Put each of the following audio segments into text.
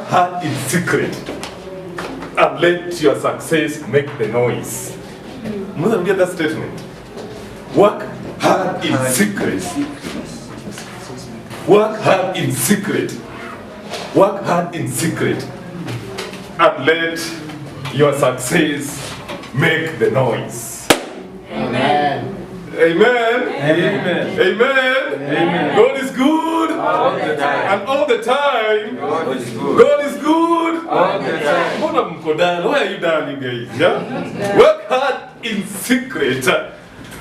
hard in secret and let your success make the noise. Must get that statement. Work hard in secret. Work hard in secret. Work hard in secret and let your success make the noise. Amen. Amen. Amen. Amen. Amen. God is good All the time. and all the time. God is good. God is good All the time. Mbona mko down? Why are you down, you guys? Yeah? Work hard in secret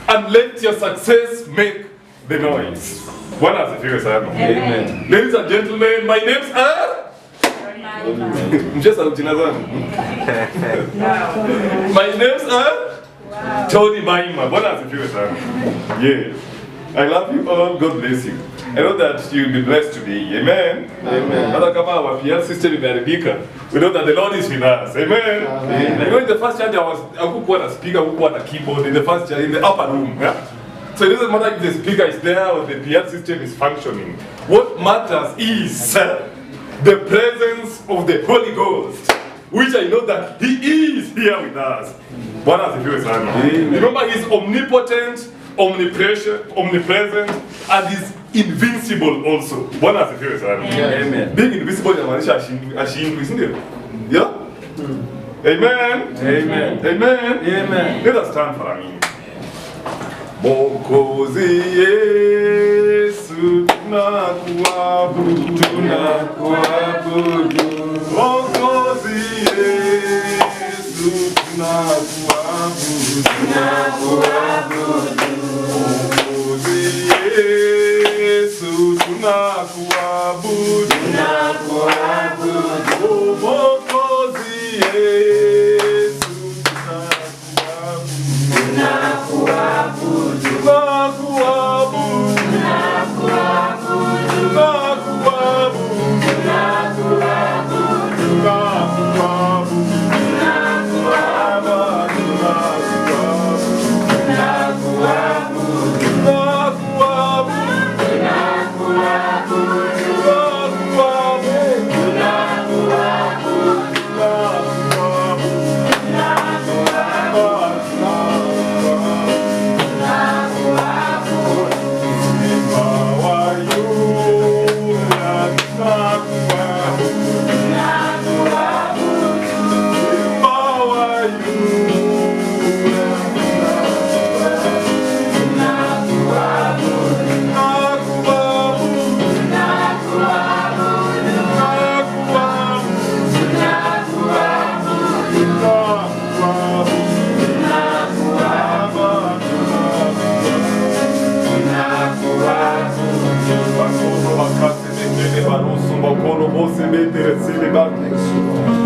and let your success make the noise. Bwana asifiwe sana. Amen. Ladies and gentlemen, my names are Mcheza uchina zangu. My names are Tony Maima. Bwana asifiwe sana. Yeah. I love you all. God bless you. I know that you'll be blessed today. Amen. Amen. Hata kama our PR system imeharibika, we know that the Lord is with us. Amen. Amen. You know, in the first church, hakukuwa na speaker, hakukuwa na keyboard. In the first church, in the upper room. Yeah? So it doesn't matter if the speaker is there or the PR system is functioning. What matters is the presence of the Holy Ghost, which I know that He is here with us. Bwana asifiwe sana. Remember, He's omnipotent, omnipresent, and He's invincible also. Bwana asifiwe sana. Amen. Being invisible inamaanisha ashindwi, si ndio? Yeah? Amen. Amen. Amen. Amen. Let us stand for a minute. Mwokozi Yesu tunakuabudu, Tunakuabudu. Mwokozi Yesu tunakuabudu, Mwokozi Yesu tunakuabudu, Mwokozi Yesu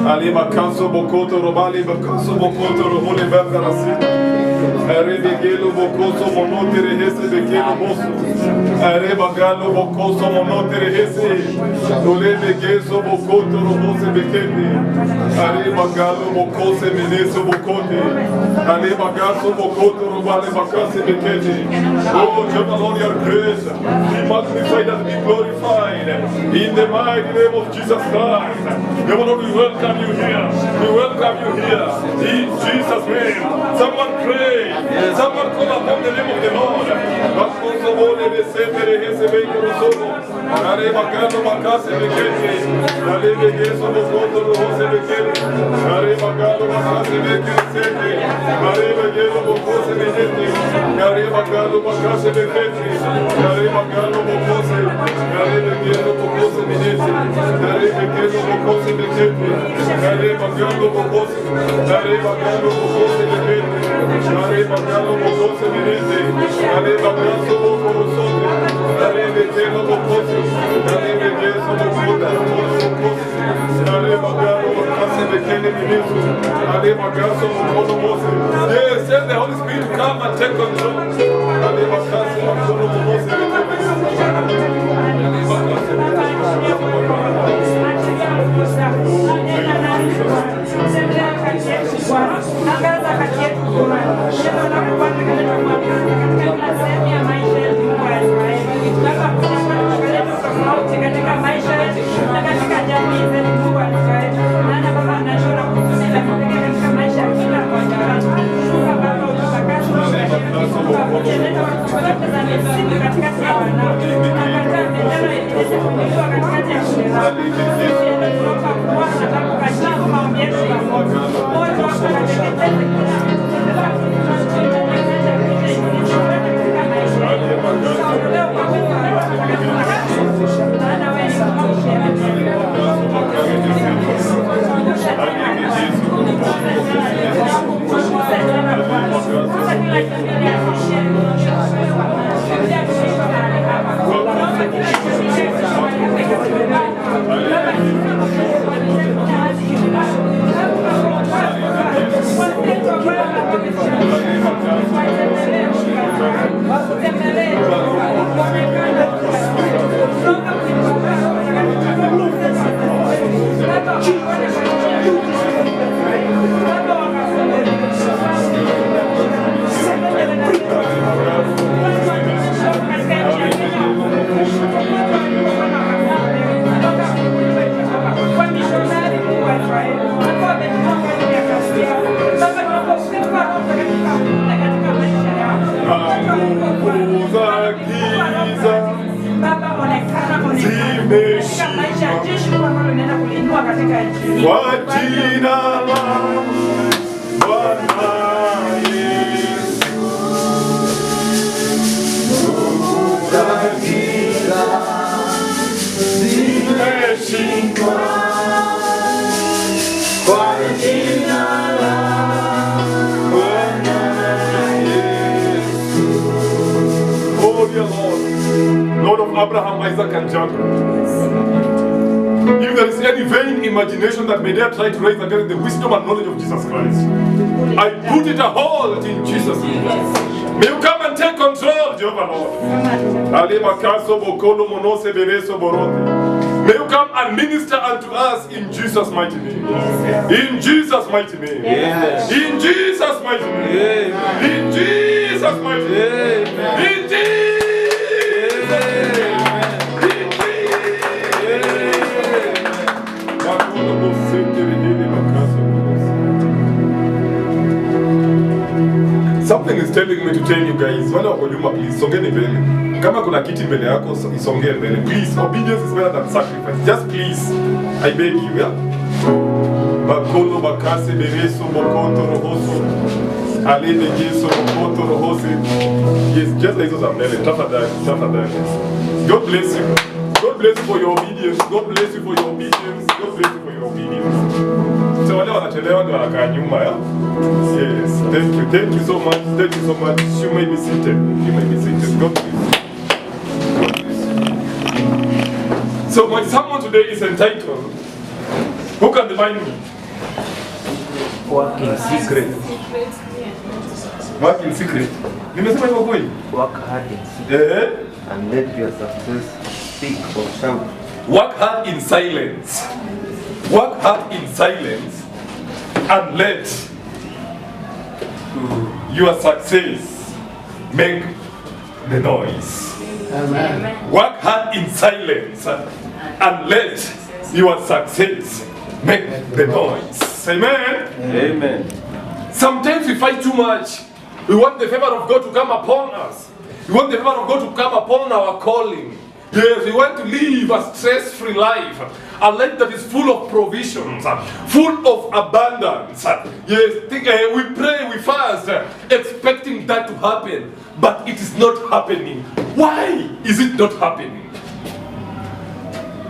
Ali bakaso bokoto robali bakaso bokoto robole bergarasi. Arebe gelo bokoso monotere hese bekelo moso. Areba galo bokoso monotere hese. Dole begeso bokoto robose bekende. Areba galo bokose meneso bokonde. Areba gaso bokoto robale bakase bekende. Oh, Jehovah Lord, your grace. Be magnified and be glorified. In the mighty name of Jesus Christ. Jehovah Lord, we welcome you here. We welcome you here. In Jesus' name. Someone pray. Someone call upon the name of the Lord. Bakoso bole besepere hese beikoro sobo. Are bagano makase bekete. Ale begeso bokoto rohose bekete. Are bagano makase bekete. Are begelo bokose bekete. Are bagano makase bekete. Are bagano bokose. Are begelo bokose bekete. Are begelo bokose bekete. Are bagano bokose. Are bagano bokose bekete. Are bagano bokose bekete. Are bagano bokose. Are begelo bokose. Are begeso bokota bokose. Are bagano makase bekete ministro. Are bagano bokota bokose. Yes, send the Holy Spirit to come and take control. Are makase bokota bokose katika maisha yetu na katika jamii zetu. Lord of Abraham, Isaac, and Jacob. If there is any vain imagination that may dare try to raise against the wisdom and knowledge of Jesus Christ, I put it a hold in Jesus' name. May you come and take control, Jehovah Lord. May you come and minister unto us in Jesus' mighty name. In Jesus' mighty name. In Jesus' mighty name. In Jesus' mighty name. In Jesus' Something is telling me to tell you guys, wale wako nyuma, please songeni mbele. Kama kuna kiti mbele yako, isongee mbele. Please, obedience is better than sacrifice. Just please, I beg you, yeah? Bakolo bakase bereso bokoto rohoso. Alene geso bokoto rohose. Yes, just like those are mbele. Tafadhali. God bless you. God bless you for your obedience. God bless you for your obedience. God bless you for your obedience. So wale wanachelewa ndio wanakaa nyuma, yeah? Yes, thank you so much. Thank you so much. You may be seated. God bless you. So my sermon today is entitled, who can define me? Work in secret. Work in secret. Nimesema hivyo kweli? Work hard in secret. Eh? And let your success speak or shout. Work hard in silence. Work hard in silence and let your success make the noise. Amen. Work hard in silence and let your success make the noise. Amen. Amen. Sometimes we fight too much. We want the favor of God to come upon us. We want the favor of God to come upon our calling. Yes, we want to live a stress-free life. A life that is full of provisions, full of abundance. Yes, we pray, we fast, expecting that to happen. But it is not happening. Why is it not happening?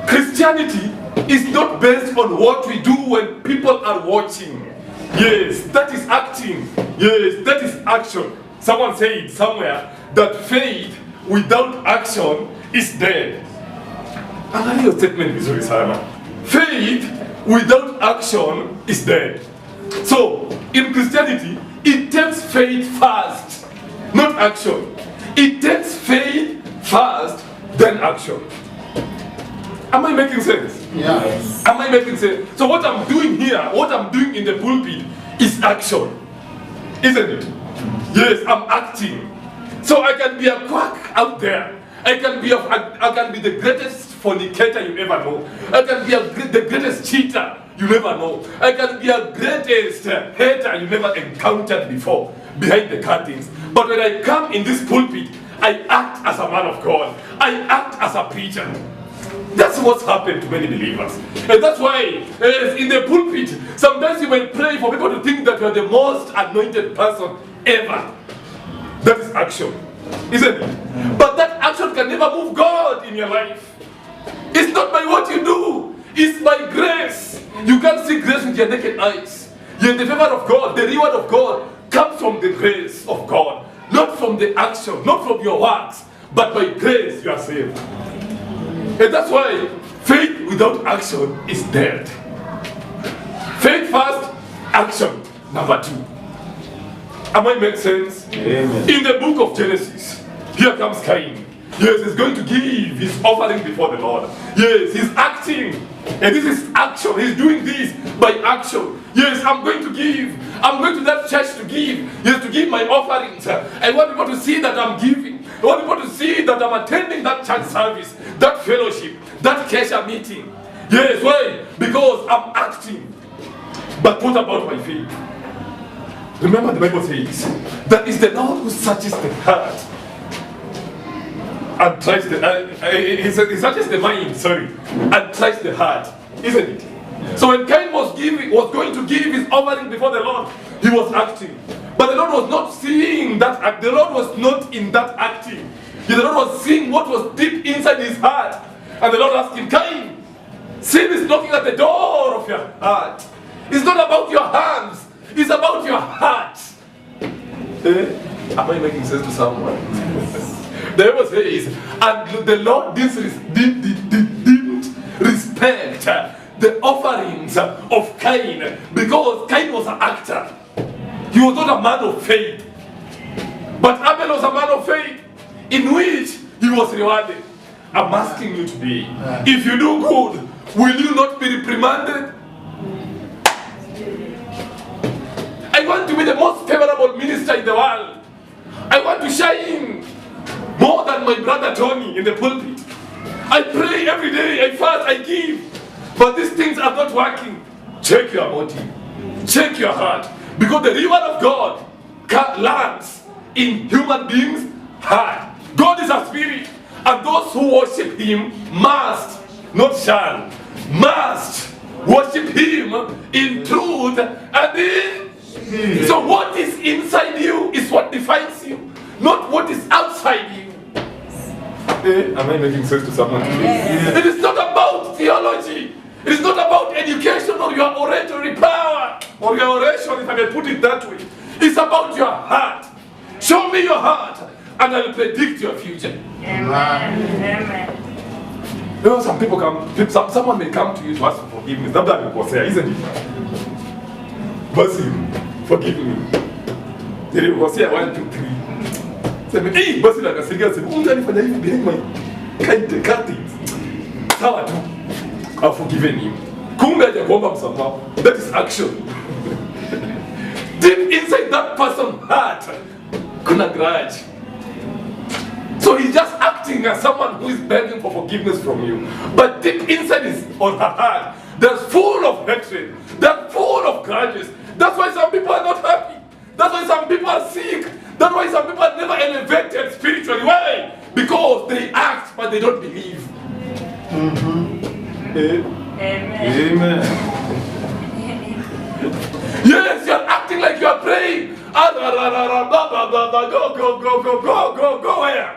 Christianity is not based on what we do when people are watching. Yes, that is acting. Yes, that is action. Someone said somewhere that faith without action is dead. Angalia hiyo statement vizuri sana. Faith without action is dead. So, in Christianity, it takes faith first, not action. It takes faith first, then action. Am I making sense? Yes. Am I making sense? So what I'm doing here, what I'm doing in the pulpit is action. Isn't it? Yes, I'm acting. So I can be a quack out there. I can be the greatest fornicator you ever know. I can be the greatest cheater you never know. I can be a greatest hater you never encountered before behind the curtains. But when I come in this pulpit, I act as a man of God. I act as a preacher. That's what's happened to many believers. And that's why in the pulpit, sometimes you may pray for people to think that you are the most anointed person ever. That is action, isn't it? But that action can never move God in your life. It's not by what you do. It's by grace. You can't see grace with your naked eyes. Yet the favor of God, the reward of God, comes from the grace of God. Not from the action, not from your works, but by grace you are saved. And that's why faith without action is dead. Faith first, action number 2. Am I making sense? Amen. In the book of Genesis, here comes Cain. Yes, he's going to give his offering before the Lord. Yes, he's acting. And this is action. He's doing this by action. Yes, I'm going to give. I'm going to that church to give. Yes, to give my offerings. I want people to see that I'm giving. I want people to see that I'm attending that church service, that fellowship, that Kesha meeting. Yes, why? Because I'm acting. But what about my faith? Remember the Bible says that it's the Lord who searches the heart and tries the he searches the mind, and tries the heart, isn't it? Yeah. So when Cain was going to give his offering before the Lord, he was acting. But the Lord was not seeing that act. The Lord was not in that acting. The Lord was seeing what was deep inside his heart. And the Lord asked him, Cain, sin is knocking at the door of your heart. It's not about your hands. It's about your heart. Am I making sense to someone? The Bible says, and the Lord didn't respect the offerings of Cain because Cain was an actor. He was not a man of faith. But Abel was a man of faith in which he was rewarded. I'm asking you today, if you do good, will you not be reprimanded? I want to be the most favorable minister in the world. I want to shine more than my brother Tony in the pulpit. I pray every day, I fast, I give. But these things are not working. Check your motive. Check your heart. Because the reward of God lands in human beings' heart. God is a spirit. And those who worship him must, not shall, must worship him in truth and in. So what is inside you is what defines you, not what is outside you. Am I making sense to someone today? Yes. It is not about theology. It is not about education or your oratory power or your oration, if I may put it that way. It's about your heart. Show me your heart and I'll predict your future. Amen. Amen. You know, some people someone may come to you to ask for forgiveness. That's what people say, isn't it? Basil, forgive me. They will say 1, 2, 3. Say, hey, Basil, I can say, unjanifanya hivi behind my curtains. Sawa tu. I've forgiven you. Kumbe hajakuomba msamaha. That is action. Deep inside that person's heart, kuna grudge. So he's just acting as someone who is begging for forgiveness from you. But deep inside his or her heart, they're full of hatred. They're full of grudges. That's why some people are not happy. That's why some people are sick. That's why some people are never elevated spiritually. Why? Because they act, but they don't believe. Amen. Amen. Yes, you're acting like you're praying. Go where?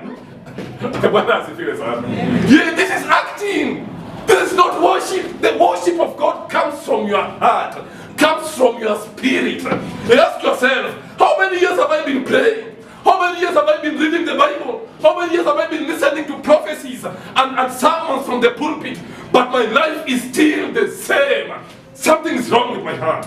Yeah, this is acting. This is not worship. The worship of God comes from your heart, comes from your spirit. You ask yourself, how many years have I been praying? How many years have I been reading the Bible? How many years have I been listening to prophecies and sermons from the pulpit? But my life is still the same. Something is wrong with my heart.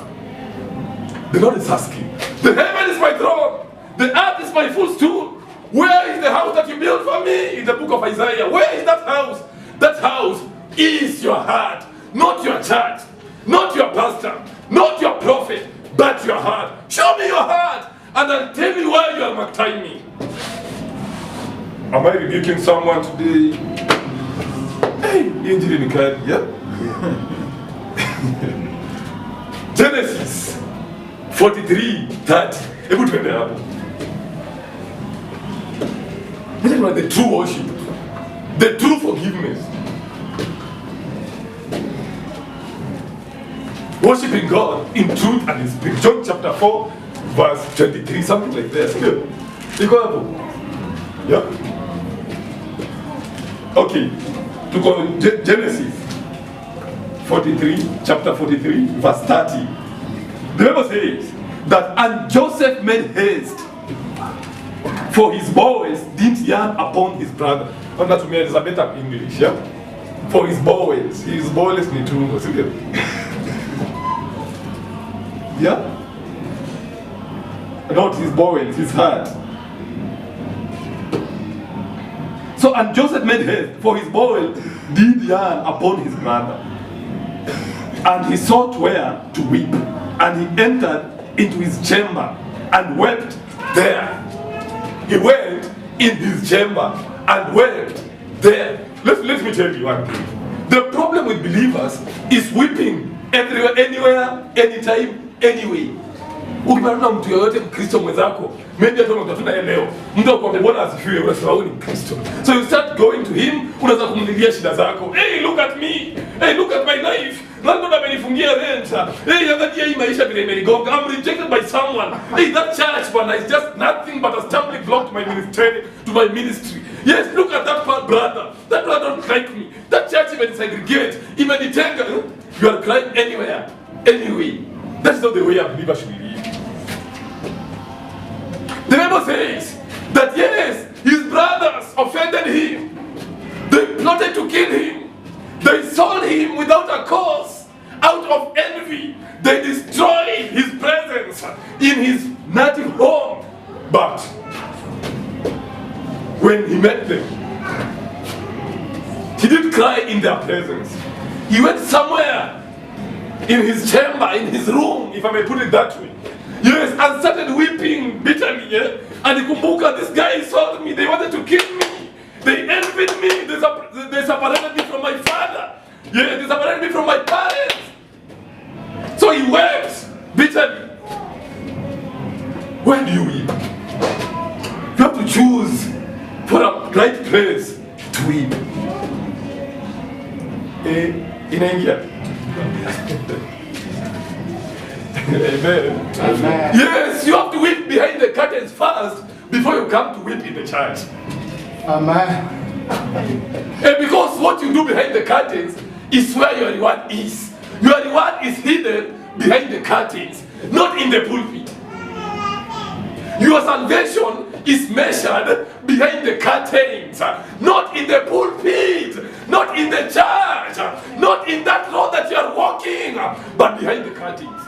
The Lord is asking, the heaven is my throne, the earth is my footstool. Where is the house that you built for me? In the book of Isaiah. Where is that house? That house is your heart, not your church, not your pastor, not your prophet, but your heart. Show me your heart, and I'll tell you why you are martyring me. Am I rebuking someone today? Hey, injury in the yeah? Genesis 43:30. Hebu twende hapo. The true worship, the true forgiveness. Worshipping God in truth and in spirit. John chapter 4, verse 23, something like this. Yeah. Okay. To go Genesis 43, chapter 43, verse 30. The Bible says that, and Joseph made haste, for his boys didn't yearn upon his brother. And that to me is a better English, yeah? For his boys need to yeah? Not his boys, his heart. So, and Joseph made haste, for his boy did yearn upon his brother. And he sought where to weep. And he entered into his chamber and wept there. He went in his chamber and wept there. Let me tell you one thing. The problem with believers is weeping everywhere, anywhere, anytime, anyway. Ukipata mtu yoyote Mkristo mwenzako, maybe hata unatuna leo, mtu akwambia Bwana asifiwe, unasema wewe ni Mkristo. So you start going to him, unaanza kumlilia shida zako. Hey, look at me. Hey, look at my life. Landlord amenifungia rent. Hey, angalia hii maisha vile imenigonga. I'm rejected by someone. Hey, that church bwana is just nothing but a stumbling block to my ministry. Yes, look at that brother. That brother don't like me. That church even segregate, even detenga. You are crying anywhere, anyway. That's not the way a believer should live. The Bible says that yes, his brothers offended him. They plotted to kill him. They sold him without a cause, out of envy. They destroyed his presence in his native home. But when he met them, he didn't cry in their presence. He went somewhere in his chamber, in his room, if I may put it that way. Yes, and started weeping bitterly. Yeah? And Ikumbuka, this guy sold me. They wanted to kill me. They envied me. They separated me from my father. Yeah, they separated me from my parents. So he wept bitterly. Where do you weep? You have to choose for a right place to weep. In India. Amen. Amen. Yes, you have to weep behind the curtains first before you come to weep in the church. Amen. And because what you do behind the curtains is where your reward is. Your reward is hidden behind the curtains, not in the pulpit. Your salvation is measured behind the curtains, not in the pulpit, not in the church, not in that road that you are walking, but behind the curtains.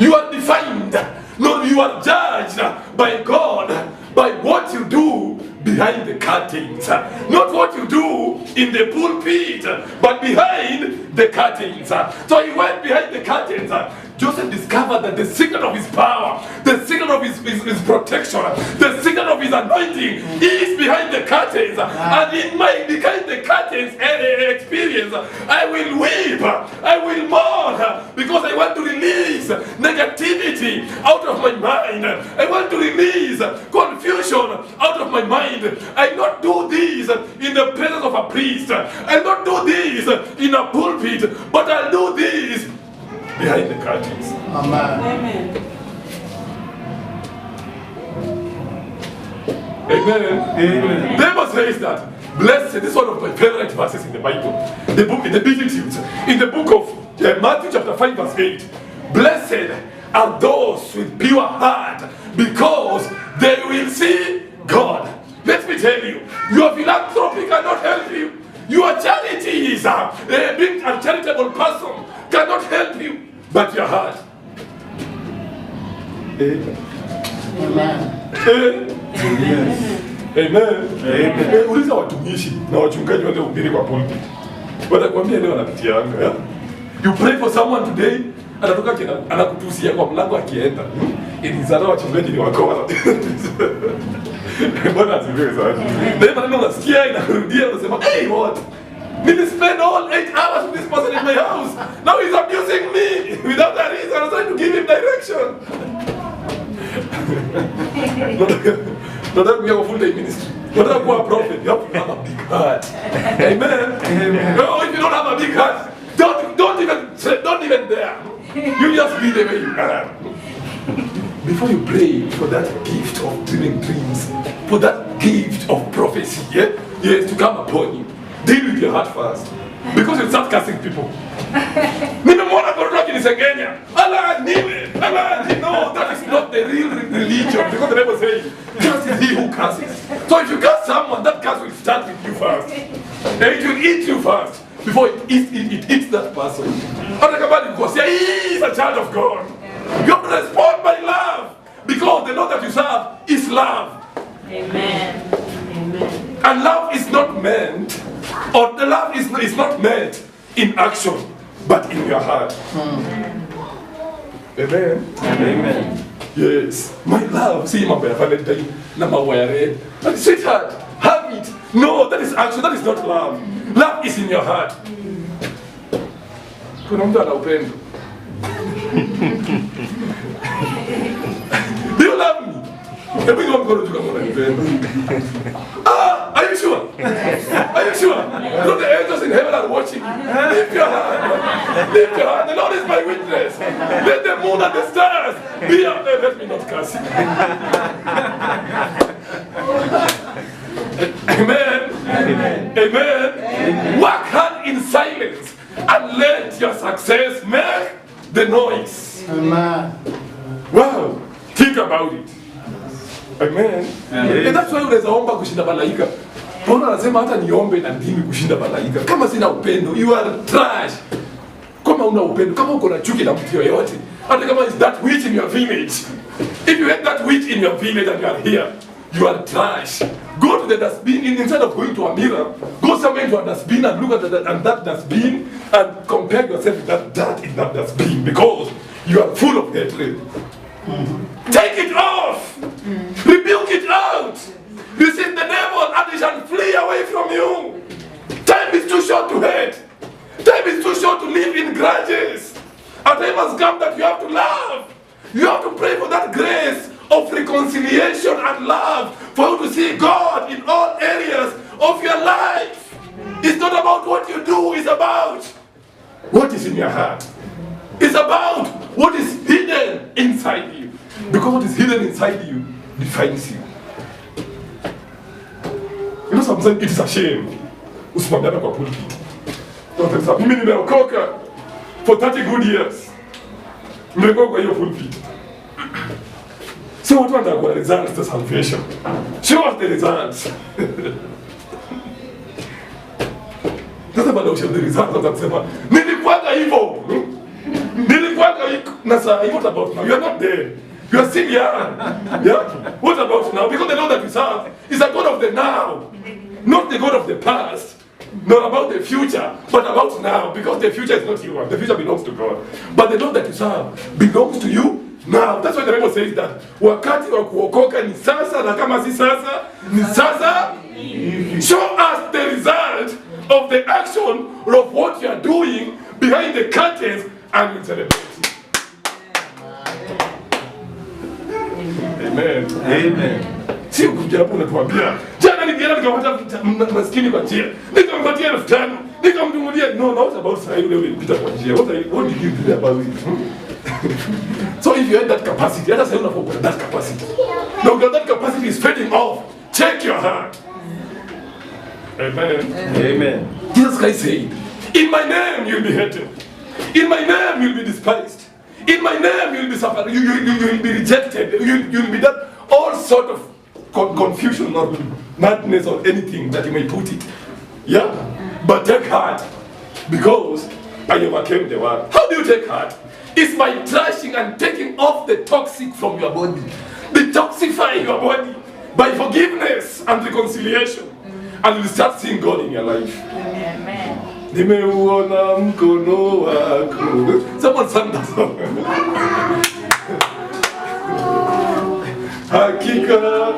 You are defined, no, you are judged by God by what you do behind the curtains. Not what you do in the pulpit, but behind the curtains. So he went behind the curtains. Joseph discovered that the secret of his power, the secret of his protection, the secret of his anointing is behind the curtains. And in my behind the curtains experience, I will weep, I will mourn, because I want to release negativity out of my mind. I want to release confusion out of my mind. I not do this in the presence of a priest. I not do this in a pulpit, but I'll do this behind the curtains. Amen. Amen. Amen. The Bible says that blessed, this is one of my favorite verses in the Bible, the book in the Beatitudes, in the book of Matthew chapter 5 verse 8. Blessed are those with pure heart, because they will see God. Let me tell you, your philanthropy cannot help you. Your charity is being a charitable person cannot help you, but your heart. Amen. Amen. Amen. Uliza watumishi na wachungaji wale hubiri kwa pulpit. Watakwambia leo anapitia anga. You pray for someone today, anatoka anakutusia kwa mlango akienda. Ilizana wachungaji ni wakora. Bwana asifiwe sana. Ndio maana unasikia inarudia unasema, "Hey, what? Did spend all 8 hours with this person in my house. Now he's abusing me without a reason. I'm trying to give him direction." Nataka kuwa full time ministry. Nataka kuwa prophet. You have to have a big heart. Amen. No, if you don't have a big heart, don't even dare. You just be the way you are. Before you pray for that gift of dreaming dreams, for that gift of prophecy, yes, to come upon you, deal with your heart first. Because you start cursing people. Nimemwona Gordon akinisengenya. Allah, no, that is not the real religion. Because the Bible says, curse is he who curses. So if you curse someone, that curse will start with you first. And it will eat you first before it eats that person. Because he is a child of God. You have to respond by love. Because the Lord that you serve is love. Amen. Amen. And love is not meant, or the love is not meant in action, but in your heart. Amen. Amen. Yes. My love. See, my Valentine, red. But sweetheart, have it. No, that is action. That is not love. Love is in your heart. Kuna mtu ana upendo. Do you love me? Everyone going to come on upendo. Are you sure? Are you sure? Look, the angels in heaven are watching. Lift your hand. Lift your hand. The Lord is my witness. Let the moon and the stars be up there. Let me not curse. Amen. Amen. Amen. Work hard in silence and let your success make the noise. Amen. Wow. Think about it. Amen. And that's why unaweza omba kushinda malaika. Paulo anasema hata niombe na ndimi kushinda malaika. Kama sina upendo, you are trash. Kama una upendo, kama uko na chuki na mtu yoyote, hata kama is that witch in your village. If you had that witch in your village and you are here, you are trash. Go to the dustbin instead of going to a mirror. Go somewhere to a dustbin and look at that dustbin and compare yourself with that dirt in that dustbin because you are full of hatred. Take it off. Rebuke it out. Resist the devil and he shall flee away from you. Time is too short to hate. Time is too short to live in grudges. A time has come that you have to love. You have to pray for that grace of reconciliation and love for you to see God in all areas of your life. It's not about what you do, it's about what is in your heart. It's about what is hidden inside you. Because what is hidden inside you defines you. You know sometimes it is a shame. Usimamiana kwa pulpit. Mimi nimeokoka for 30 good years. Nimeokoka kwa hiyo pulpit. So what are the results to salvation? Show us the results. Sasa baada ya the results utasema nilikuwaga hivyo. Nilikuwaga na saa what about now? You are not there. You are still young. Yeah? What about now? Because the Lord that we serve is a God of the now. Not the God of the past. Not about the future, but about now. Because the future is not yours. The future belongs to God. But the Lord that you serve belongs to you now. That's why the Bible says that wakati wa kuokoka ni sasa na kama si sasa ni sasa. Show us the result of the action of what you are doing behind the curtains and we'll celebrate it. Amen. Amen. Si ukuja hapo unatuambia jana nilienda nikapata maskini kwa njia nikampatia 5,000 nikamdungulia. No, not about sasa yule ulipita kwa njia. What did you do about it? So if you had that capacity, hata sasa unapokuwa that capacity. Now that capacity is fading off. Check your heart. Amen. Amen. Jesus Christ said, in my name you'll be hated. In my name you'll be despised. In my name you'll be suffered. You will be rejected. You'll be done all sort of confusion or madness or anything that you may put it. Yeah? But take heart because I overcame the world. How do you take heart? It's by trashing and taking off the toxic from your body. Detoxify your body by forgiveness and reconciliation. And you'll start seeing God in your life. Amen. Nimeuona mkono wako. Someone sang that song. Hakika.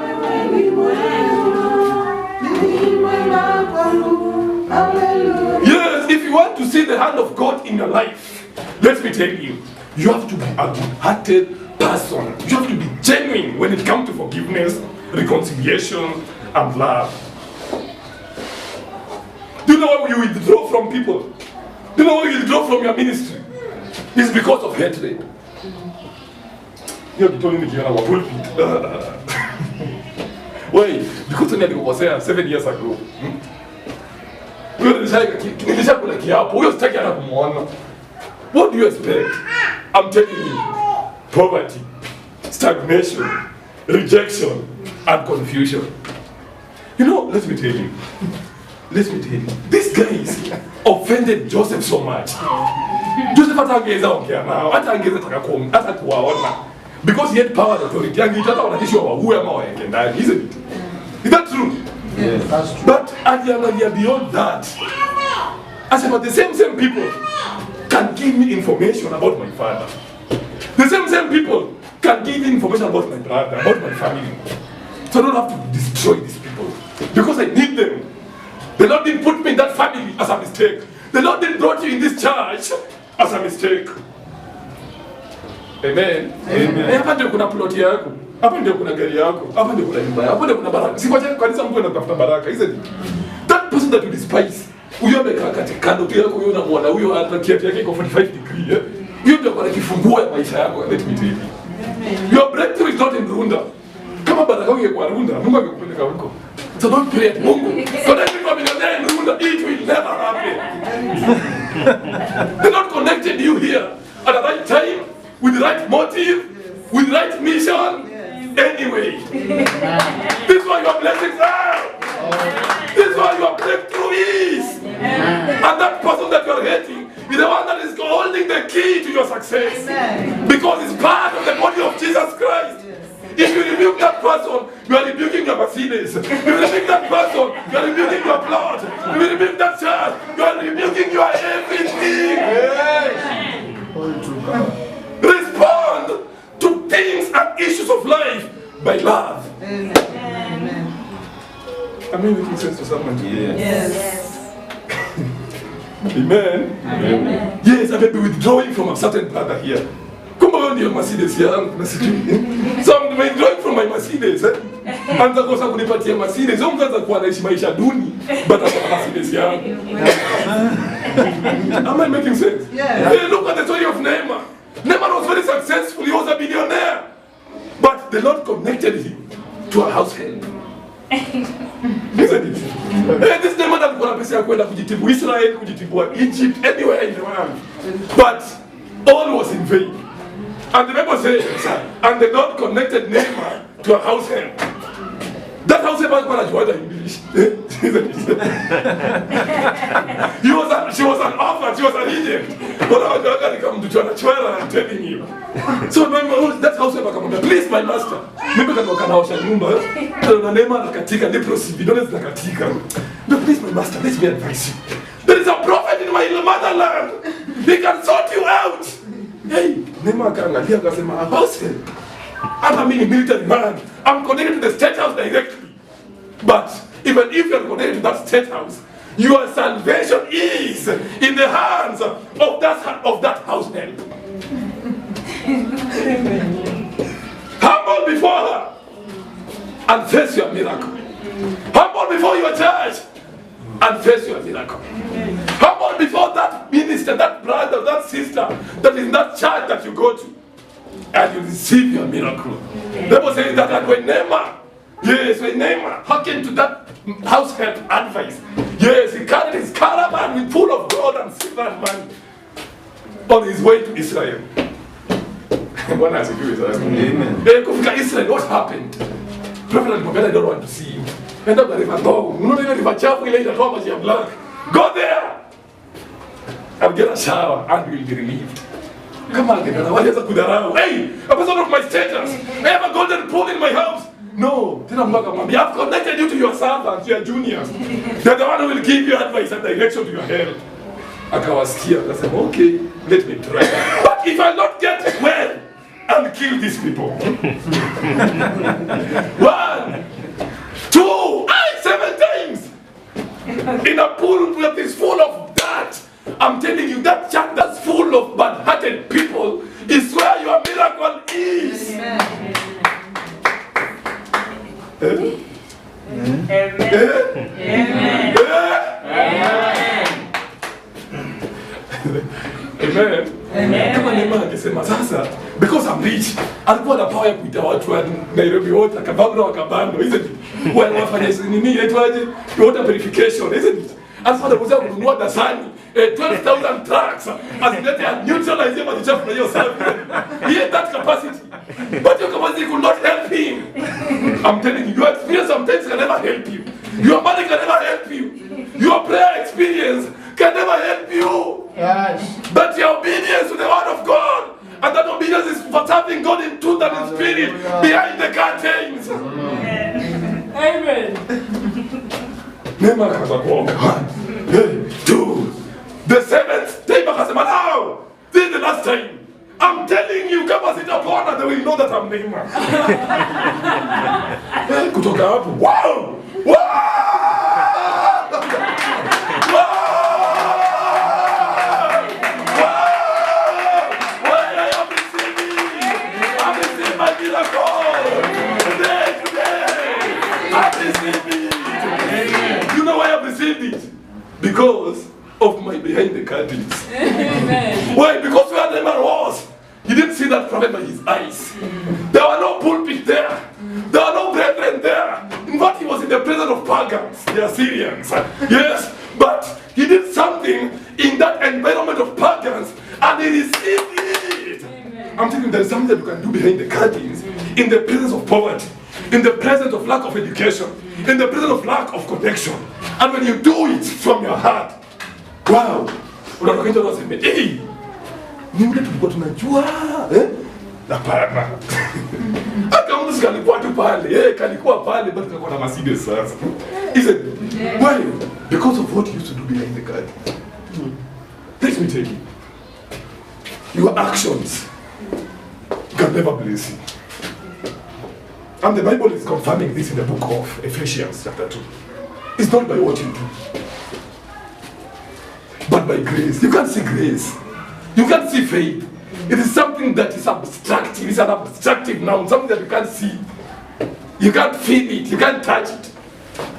Yes, if you want to see the hand of God in your life, let me tell you, you have to be a good-hearted person. You have to be genuine when it comes to forgiveness. reconciliation, and love. Do you know why you withdraw from people? Do you know why you withdraw from your ministry? It's because of hatred. You're telling me you're a pulpit. Why? Because when you was there 7 years ago. What do you expect? I'm telling you, poverty, stagnation, rejection, and confusion. You know, let me tell you, these guys offended Joseph so much. Joseph atangeza ongea nao, atangeza takakomu, atakuwaona. Because he had power and authority, and he thought who am I again? Isn't it? Is that true? Yes, that's true. But beyond that, I said, but the same people can give me information about my father. The same people can give me information about my brother, about my family. So I don't have to destroy these people because I need them. The Lord didn't put me in that family as a mistake. The Lord didn't brought you in this church as a mistake. Amen. Amen. Hapa ndio kuna plot yako. Hapa ndio kuna gari yako. Hapa ndio kuna nyumba yako. Hapa ndio kuna baraka. Si kwa kanisa mtu anatafuta baraka, isn't it? That person that you despise. Huyo amekaa katika kando tu yako, huyo unamwona huyo ana kiatu yake iko 45 degree. Huyo ndio kwa kifungua ya maisha yako. Let me tell you. Your breakthrough is not in Runda. Kama baraka yako ingekuwa Runda, Mungu angekupeleka huko. So don't pray at Mungu. Connect with a millionaire in Runda. It will never happen. They're not connected you here at the right time, with the right motive, with the right mission. Anyway, this is why your blessings are. This is why your breakthrough is. And that person that you are hating is the one that is holding the key to your success. Because it's part of the body of Jesus Christ. If you rebuke that person, you are rebuking your Mercedes. If you rebuke that person, you are rebuking your plot. If you rebuke that church, you are rebuking your everything. Respond to things and issues of life by love. Amen. Am I making sense to someone today? Yes. Amen. Amen. Yes, I may be withdrawing from a certain brother here. Kumbe wewe ndio Mercedes yangu na sijui. So I'm withdrawing from my Mercedes. Anza kosa kunipatia Mercedes. Wewe mkaanza kuwa naishi maisha duni baada ya Mercedes yangu. Am I making sense? Yeah. Hey, look at the story of Nehemiah. Nehemiah was very successful. He was a billionaire. But the Lord connected him to a house help. Isn't it? Hey, this Nehemiah alikuwa na pesa ya kwenda kujitibu Israel, kujitibu Egypt, anywhere in the world. But all was in vain. And the Bible says, and the Lord connected Nehemiah to a house help. That house help was called English. She was an orphan, she was an Egypt. But I was come to Chwana, I'm telling you. So that house help came, please my master. Maybe can walk out of nyumba. Na Nehemiah nakatika, leprosy, vidole zinakatika. But please my master, let me advise you. There is a prophet in my motherland. He can sort you out. Hey, Nehemiah akaangalia akasema, apostle, I'm a military man. I'm connected to the state house directly. But even if you're connected to that state house, your salvation is in the hands of that house help. Humble before her and face your miracle. Humble before your church and face your miracle. Humble before that minister, that brother, that sister that is in that church that you go to, and you receive your miracle. The Bible says that when Nehemiah hearkened to that house help advice, yes, he carried his caravan with full of gold and silver and money on his way to Israel. What has he do with us? Amen. Kufika Israel, what happened? Prophet Al-Muhammad, I don't want to see him. End up the river Togo. You know the river Chafu, later Thomas, you black. Go there and get a shower and you will be relieved. Come on, hey, a person of my status, I have a golden pool in my house. No, I have connected you to your servants, your juniors. They're the one who will give you advice and direction to your help. Akawasikia, I said, okay, let me try. But if I not get well, I'll kill these people. 1, 2, 7 times. In a pool that is full of dirt. I'm telling you, that church that's full of bad-hearted people is where your miracle is. Amen. Amen. Amen. Kama Neema angesema sasa, because I'm rich, alikuwa na power ya kuita watu wa Nairobi wote, akabando wakabando, isn't it? Wafanya nini inaitwaje? Water purification, isn't it? Alikuwa anaweza kununua dasani 12,000 trucks as they are neutralizing the chafu na hiyo service. He had that capacity. But your capacity could not help him. I'm telling you, your experience sometimes can never help you. Your money can never help you. Your prayer experience can never help you. Yes. But your obedience to the word of God, and that obedience is for serving God in truth and in spirit behind the curtains. Amen. Neema akaanza kuomba. 1, 2. The seventh time akasema, now, this is the last time. I'm telling you, kama sitapona, they will know that I'm Neema. Kutoka hapo, wow! Wow! You know why I've received it? Because of my behind the curtains. Amen. Why? Because where the man was, he didn't see that prophet by his eyes. There were no pulpit there. There were no brethren there. In fact, he was in the presence of pagans, the Assyrians. Yes, but he did something in that environment of pagans, and he received it. Amen. I'm telling you, there is something that you can do behind the curtains, in the presence of poverty, in the presence of lack of education, in the presence of lack of connection. And when you do it from your heart, wow, unatoka nje unasema, hey, ni ule tulikuwa tunajua, hapana. Hata mtu kalikuwa tu pale, kalikuwa pale, but kalikuwa na Mercedes sasa. Is it? Why? Because of what you used to do behind the curtain. Let me tell you, your actions can never bless you. And the Bible is confirming this in the book of Ephesians chapter 2. It's not by what you do, but by grace. You can't see grace. You can't see faith. It is something that is abstractive. It's an abstractive noun, something that you can't see. You can't feel it. You can't touch it.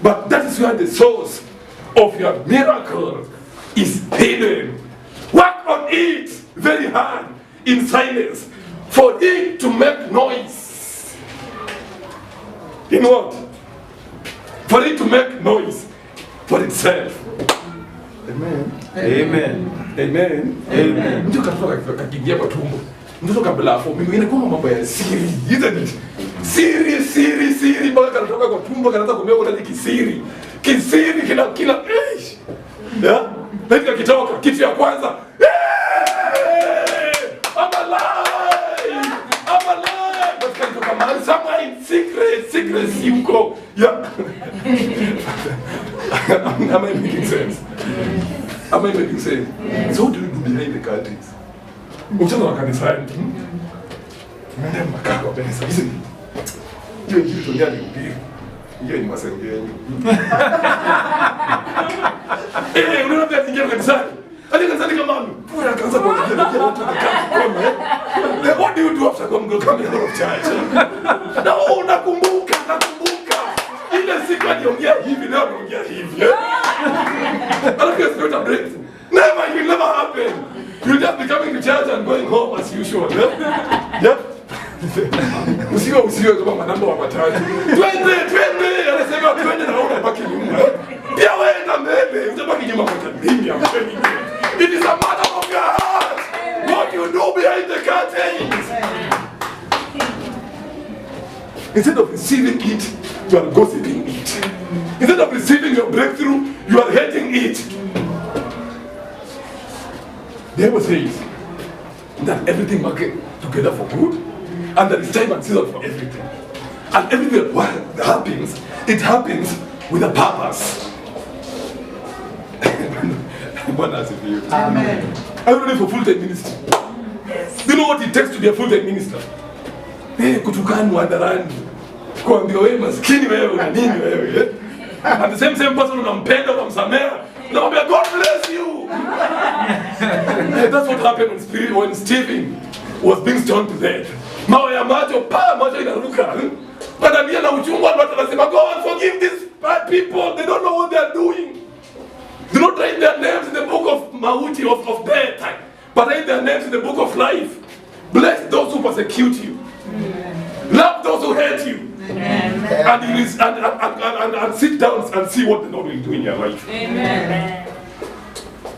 But that is where the source of your miracle is hidden. Work on it very hard in silence for it to make noise. In what? For it to make noise for itself. Amen. Amen. Amen. Amen. Mtu katoka kakiingia kwa tumbo. Mtoto kablafu. Mimi inakuwa mambo ya siri. Isn't it? Siri mpaka kanatoka kwa tumbo kanaanza kumea kwa kisiri. Kisiri kila yeah? Na kitoka kitu ya kwanza. I'm alive. But kanatoka mahali somewhere in secret yuko. Yeah. Am I making sense? Am I making sense? So what do you do behind the curtains? Mchana wa kanisani. Mende mkakaa kwa pesa. Hizi hiyo ndio tonyani upige. Hiyo ni masengenyo. Unaona pia tingia kanisani. Hadi kanisani kama mami. Pura kaanza kuongea watu wanakaa. What do you do after coming out of church? Na unakumbuka. Ile siku aliongea hivi, leo anaongea hivi. Alafu you expect a breakthrough. Never, it will never happen. You'll just be coming to church and going home as usual. Yep. Usiwe kama manamba wa matatu. Twende, anasema twende na wewe unabaki nyuma. Pia wewe na mbele, utabaki nyuma kwa nini? I'm telling you. It is a matter of your heart. What you do behind the curtains. Instead of receiving it, you are gossiping it. Instead of receiving your breakthrough, you are hating it. The Bible says that everything works together for good, and there is time and season for everything. And everything that happens, it happens with a purpose. Amen. Are you ready for full-time ministry? Yes. Do you know what it takes to be a full-time minister? Kutukanwa hadharani, kuambia wewe maskini wewe na nini wewe, and the same person unampenda unamsamea, unamwambia God bless you. That's what happened when Stephen was being stoned to death. Mawe ya macho inaruka, analia na uchungu, watu wanasema God forgive these bad people, they don't know what they are doing. Do not write their names in the book of Mauti of death. but write their names in the book of life. Bless those who persecute you. Love those who hate you. And sit down and see what the Lord will do in your life. Amen.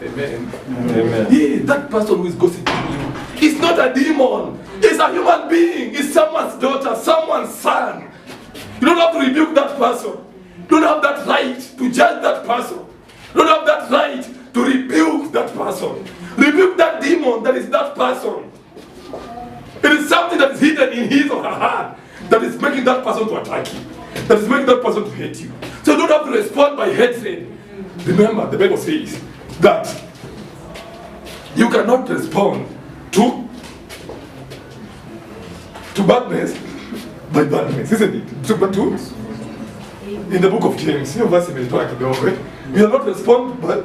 Amen. Amen. Yeah, that person who is gossiping you is not a demon. He's a human being. He's someone's daughter, someone's son. You don't have to rebuke that person. You don't have that right to judge that person. You don't have that right to rebuke that person. Rebuke that demon that is that person. It is something that is hidden in his or her heart that is making that person to attack you. That is making that person to hate you. So you don't have to respond by hatred. Remember, the Bible says that you cannot respond to badness by badness, isn't it? But in the book of James, you verse we will not respond by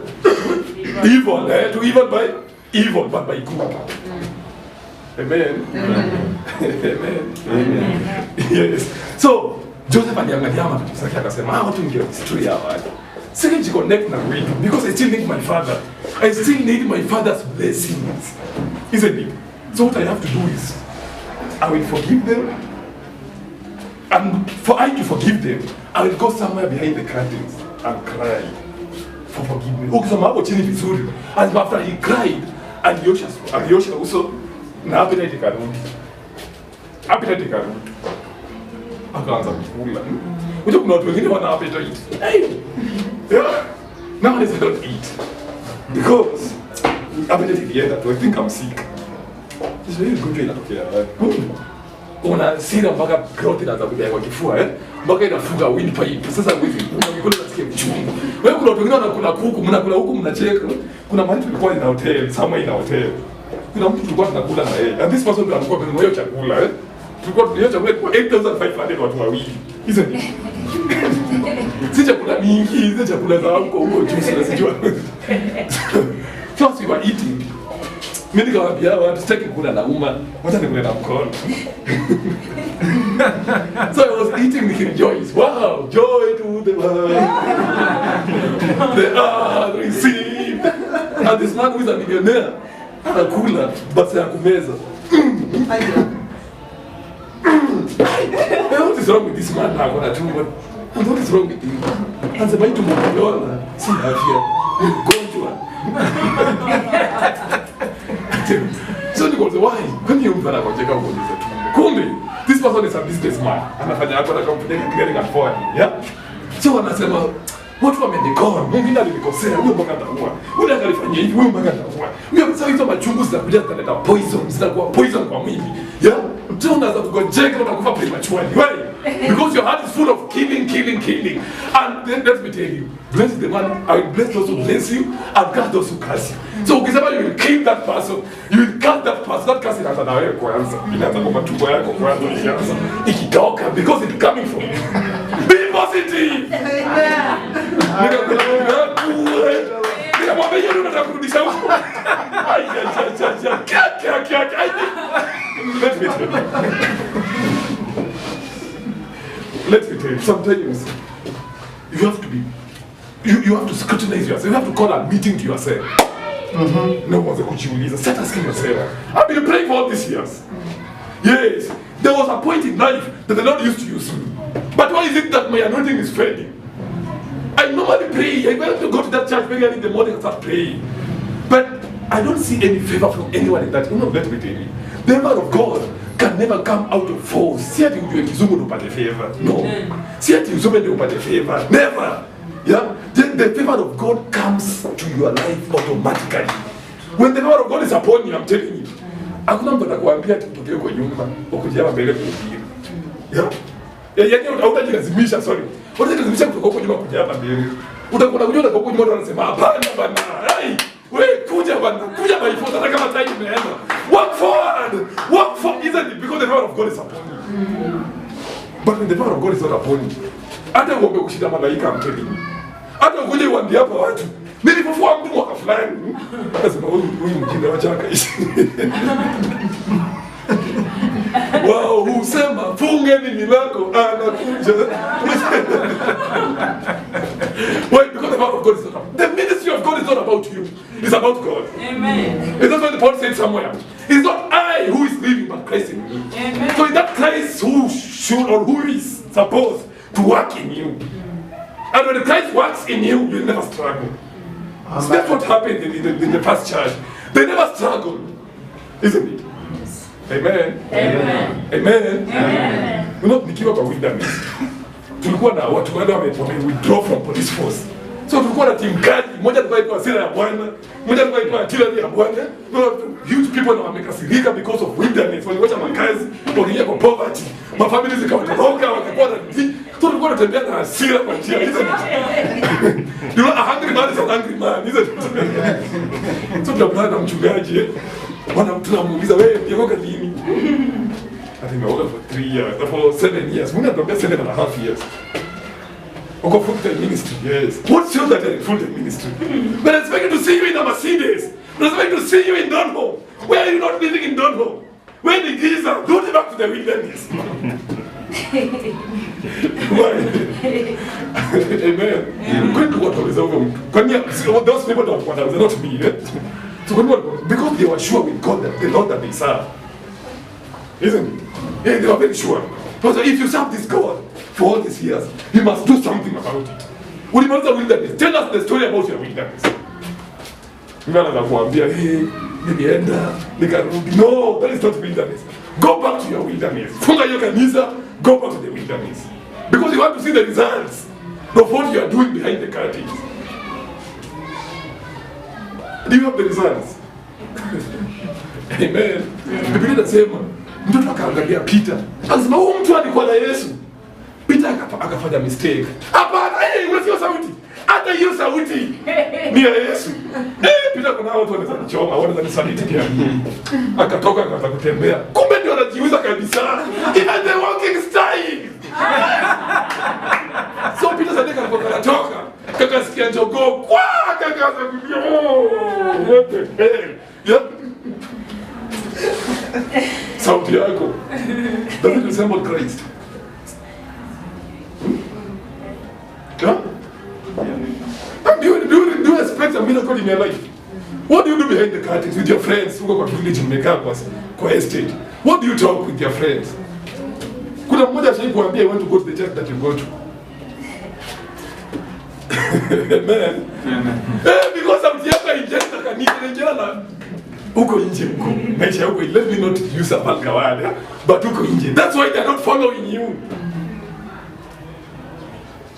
evil, to evil by evil, but by good. Amen. Amen. Amen. Yes. So Joseph aliangalia mtoto wake akasema, watu ndio destroy hawa. Sije connect na wewe because I still need my father. I still need my father's blessings. Isn't it? So what I have to do is I will forgive them. And for I to forgive them, I will go somewhere behind the curtains and cry for forgiveness. Ukisema hapo chini vizuri. And after he cried, aliosha uso na appetite ikarudi. Appetite ikarudi. Akaanza kula. Unajua kuna watu wengine wana appetite. Yeah. Nowadays I don't eat. Because appetite ikienda tu, I think I'm sick. It's very good inatokea. Una sira mpaka growth inaanza kuja kwa kifua mpaka inafunga windpipe. Sasa hivi unakula nasikia uchungu. Wewe kuna watu wengine wanakula kuku, mnakula huku mnacheka. Kuna mahali tulikuwa in hotel, somewhere in hotel. Kuna mtu tulikuwa tunakula na yeye. And this person alikuwa amenunua hiyo chakula tulikuwa tunaiyo chakula kwa 8,500 watu wawili. Hizo ni si chakula mingi, hizo chakula za huko juice na sijua. So we were eating. Mimi nikawaambia watu sitaki kula na uma, wacha nikule na mkono. So I was eating with joy. Wow, joy to the world. The earth received. And this man who is a millionaire, anakula basi ya kumeza. What is wrong with this man now? And what is wrong with him? And the man to mwana, si afya, mgonjwa. So you go say, why? When you mtu anakocheka huko nje tu. Kumbe, this person is a businessman. Anafanya hapo na company getting a phone, yeah? So wanasema, watu wamenikona, mwingine alinikosea, huyo mpaka ataua. Huyo akalifanyia hivi, huyo mpaka ataua. Huyo sasa hizo machungu zinakuja zitaleta poison, zitakuwa poison kwa mwili. Yeah? Mtu unaanza kugonjeka utakufa prematurely. Why? Because your heart is full of killing. And then let me tell you, bless the man, I will bless those who bless you, and curse those who curse you. So ukisema you will kill that person, you will curse that person, that curse inaanza na wewe kwanza. Inaanza kwa matumbo yako kwanza ikianza. Ikitoka because it's coming from you. Be positive. Nikamwambia yeye unataka kurudisha huko. Let me tell you, sometimes you have to be, you have to scrutinize yourself. You have to call a meeting to yourself. No one's a kujiuliza. Start asking yourself. I've been praying for all these years. Yes, there was a point in life that the Lord used to use me. But why is it that my anointing is fading? I normally pray. I went to go to that church very early in the morning and start praying. But I don't see any favor from anyone in that. You know, let me tell you. The word of God can never come out of force. Si ati ujue kizungu ndio upate favor. No. Si ati usome ndio upate favor. Never. Yeah? The favor of God comes to your life automatically. When the favor of God is upon you, I'm telling you. Hakuna mtu atakwambia tutokee kwa nyumba, ukuje hapa mbele kuhubiri. Yeah? Yaani hautajilazimisha, sorry. Hautajilazimisha kutoka huko nyuma kuja hapa mbele. Utakuwa kuja huko nyuma wanasema hapana bana. Hey, wewe kuja bana. Kuja by force hata kama time imeenda. Work forward. Work for isn't it because the power of God is upon you. But when the power of God is not upon you, hata uombe kushinda malaika mteni. Hata ukuje uambie hapa watu, nilipofua mtu mwaka fulani. Nasema huyu mjinga wa chaka ishi. Wow, husema fungeni milango anakuja. Why? Because the power of God is not about. The ministry of God is not about you. It's about God. Amen. And that's why the Paul said somewhere, it's not I who is living, but Christ in me. Amen. So it's that Christ who should or who is supposed to work in you. And when Christ works in you, you'll never struggle. So that's what happened in the first church. They never struggled. Isn't it? Amen. Amen. Amen. Amen. You know, nikiwa kwa wilderness, tulikuwa na watu wale withdraw from police force. So tulikuwa na team kali, mmoja alikuwa anaitwa Sira ya Bwana, mmoja alikuwa anaitwa Artillery ya Bwana. Huge people na wamekasirika because of wilderness. Waliwacha makazi, wakaingia kwa poverty. Mafamili zikawatoroka, wakakuwa na so tulikuwa tunatembea na hasira kwa njia hizo. You know, a hungry man is an angry man, isn't it? So tunakutana na mchungaji, tunamuuliza wewe umeokoka lini? I think I worked for 3 years, for 7 years. Muna tuambia 7.5 years. Uko full-time ministry, yes. What shows that you're in full-time ministry? We're expecting to see you in a Mercedes. We're expecting to see you in Donholm. Why are you not living in Donholm? Where the geese are? Go back to the wilderness. Why? Amen. Kwani what was over? Those people don't want to, not me. So because they were sure with God that the Lord that they serve. Isn't it? Yeah, they were very sure. Because if you serve this God for all these years, you must do something about it. Ulimaliza wilderness. Tell us the story about your wilderness. Mwana anakuambia, hey, nilienda, nikarudi. No, that is not wilderness. Go back to your wilderness. Funga hiyo kanisa, go back to the wilderness. Because you want to see the results of what you are doing behind the curtains. Do you have the results? Amen. Biblia inasema mtoto akaangalia Peter. Anasema huyu mtu alikuwa na Yesu. Peter akafanya mistake. Hapana, unasikia sauti? Hata hiyo sauti ni ya Yesu. Peter kuna watu wanaweza kuchoma, wanaweza kusaliti pia. Akatoka akaanza kutembea. Kumbe ndio anajiuza kabisa. Even the walking style. So Peter sadeka alipotoka, kakasikia jogoo, kwa kakaanza kulia. What the hell? Yep. Sauti yako. Does it resemble Christ? Huh? Do you expect a miracle in your life? What do you do behind the curtains with your friends? Uko kwa village mmekaa kwa estate. What do you talk with your friends? Kuna mmoja ashaikuambia you want to go to the church that you go to. Amen. Because sauti yako injecta kanisa na uko nje uko. Maisha uko, let me not use a vulgar word, but uko nje. That's why they're not following you.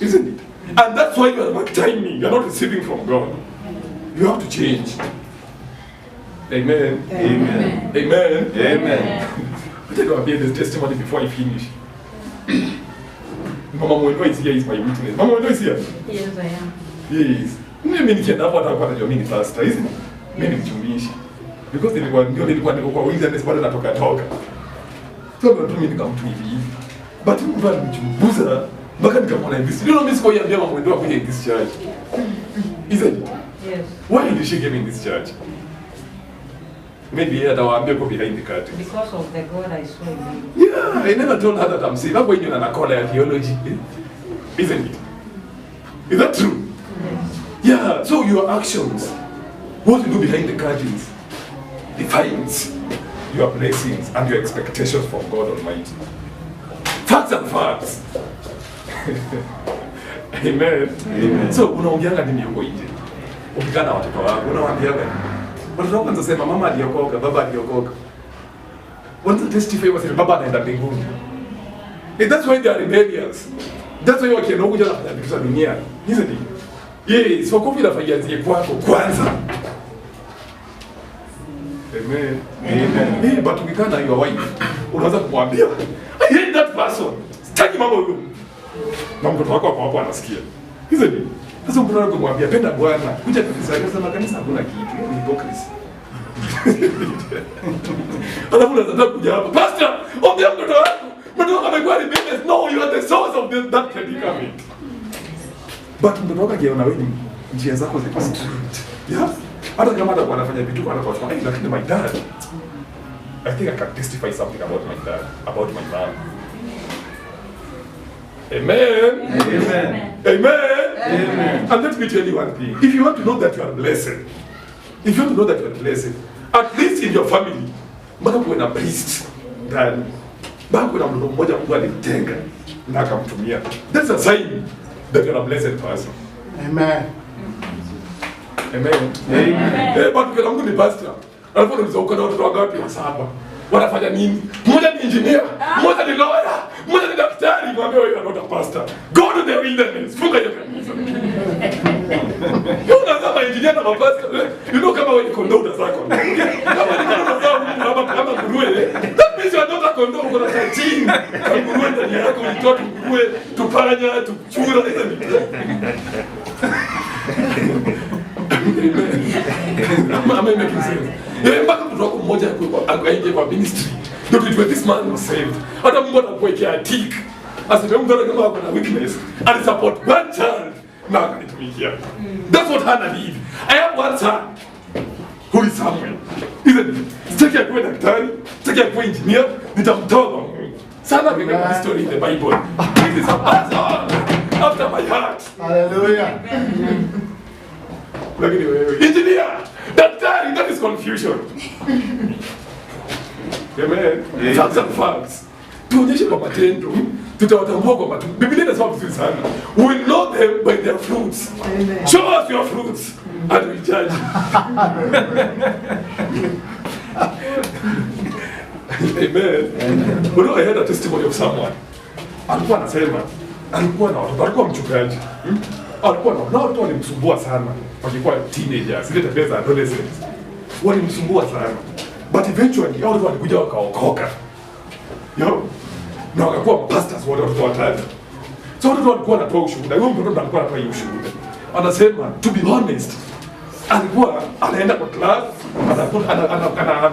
Isn't it? And that's why you are backtiming. You are not receiving from God. You have to change. Amen. Amen. Amen. Amen. Let me hear this testimony before I finish. Mama Mwendo is here, is my witness. Mama Mwendo is here. Yes, I am. Yes. Mimi nikienda hapo atakuwa anajua mimi ni pastor, isn't it? Mimi ni mtumishi. Because nilikuwa niko kwa wilderness bado natoka. So ndio mimi nikamtu hivi. But mtu alimchunguza mpaka nikamwona hivi. You know mimi siko yambia Mama Mwendo akuje in this church. Isn't it? Yes. Why did she give in this church? Maybe atawaambia go behind the curtain. Because of the God I saw in you. Yeah, I never told her that I'm saved. Hapo yenyewe anakola ya theology. Isn't it? Is that true? Yes. Yeah, so your actions, what you do behind the curtains, defines your blessings and your expectations from God Almighty. Facts and facts. Amen. Amen. So unaongeanga nini huko nje? Ukikaa na watoto wako unawaambiaga nini? Watoto wako wanasema mama aliokoka, baba aliokoka. Wanza testify wasema baba anaenda mbinguni. And that's why they are rebellious. That's why wakienda huko jana kufanya vitu za dunia. Isn't it? Yes, for coffee lafanyazie kwako kwanza. Amen. Amen. Hey, but ukikaa na your wife, unaweza kumwambia, I hate that person. Sitaki mambo huyo. Na mtoto wako hapo anasikia. Isn't it? Sasa mtoto wako kumwambia penda Bwana, kuja kanisa, akasema kanisa hakuna kitu, ni hypocrisy. Alafu unataka kuja hapa, pastor, ombea mtoto wako. Mtoto wako amekuwa rebellious. No, you are the source of that predicament. But mtoto wako akiona wewe njia zako ziko straight. Yeah? Hata kama atakuwa anafanya vitu kwa anakuwa, hey, lakini my dad, I think I can testify something about my dad, about my mom. Amen. Amen. Amen. Amen. And let me tell you one thing. If you want to know that you are blessed, if you want to know that you are blessed, at least in your family, mpaka kuwe na priest ndani, mpaka kuwe na mtoto mmoja Mungu alimtenga na akamtumia. That's a sign that you are a blessed person. Amen. Amen. Amen. But kila mtu ni pastor. Alafu unaweza uko na watoto wangapi? 7. Wanafanya nini? Mmoja ni engineer, mmoja ni lawyer, mmoja ni daktari, mwambie wewe not a pastor. Go to the wilderness. Funga hiyo kanisa. Yule kama engineer na pastor, you know kama wewe kondoo zako. Kama ni kondoo zako kama nguruwe, that means you are not a kondoo, uko na chini. Nguruwe ndani yako ulitoa nguruwe, tupanya, tuchura hizo. Am I making sense? Mpaka mtu wako mmoja akaingia kwa ministry. Ndio tujue this man was saved. Hata Mungu anakuwekea tick. Asema Mungu kama ako na weakness, and support one child na akanitumikia. That's what Hannah did. I have one son who is Samuel. Isn't it? Sitaki akuwe daktari, sitaki akuwe engineer, nitamtoa kwa Mungu. Sana kwa history in the Bible. This is a person after my heart. Hallelujah. Lakini wewe engineer, daktari, that is confusion. Amen. Facts and facts. Tuonyeshe kwa matendo, tutawatambua kwa matendo. Biblia inasema vizuri sana. We will know them by their fruits. Amen. Show us your fruits and we judge. Amen. You know, I heard a testimony of someone. Alikuwa anasema, alikuwa na watoto, alikuwa mchungaji. Alikuwa na watoto walimsumbua sana. Walikuwa teenagers, zile tabia za adolescents. Walimsumbua sana. But eventually, hao watu walikuja wakaokoka. Na wakakuwa pastors wote watoto watatu. So watoto walikuwa wanatoa ushuhuda. Huyo mtoto alikuwa anatoa hiyo ushuhuda. Anasema, to be honest, alikuwa anaenda kwa class,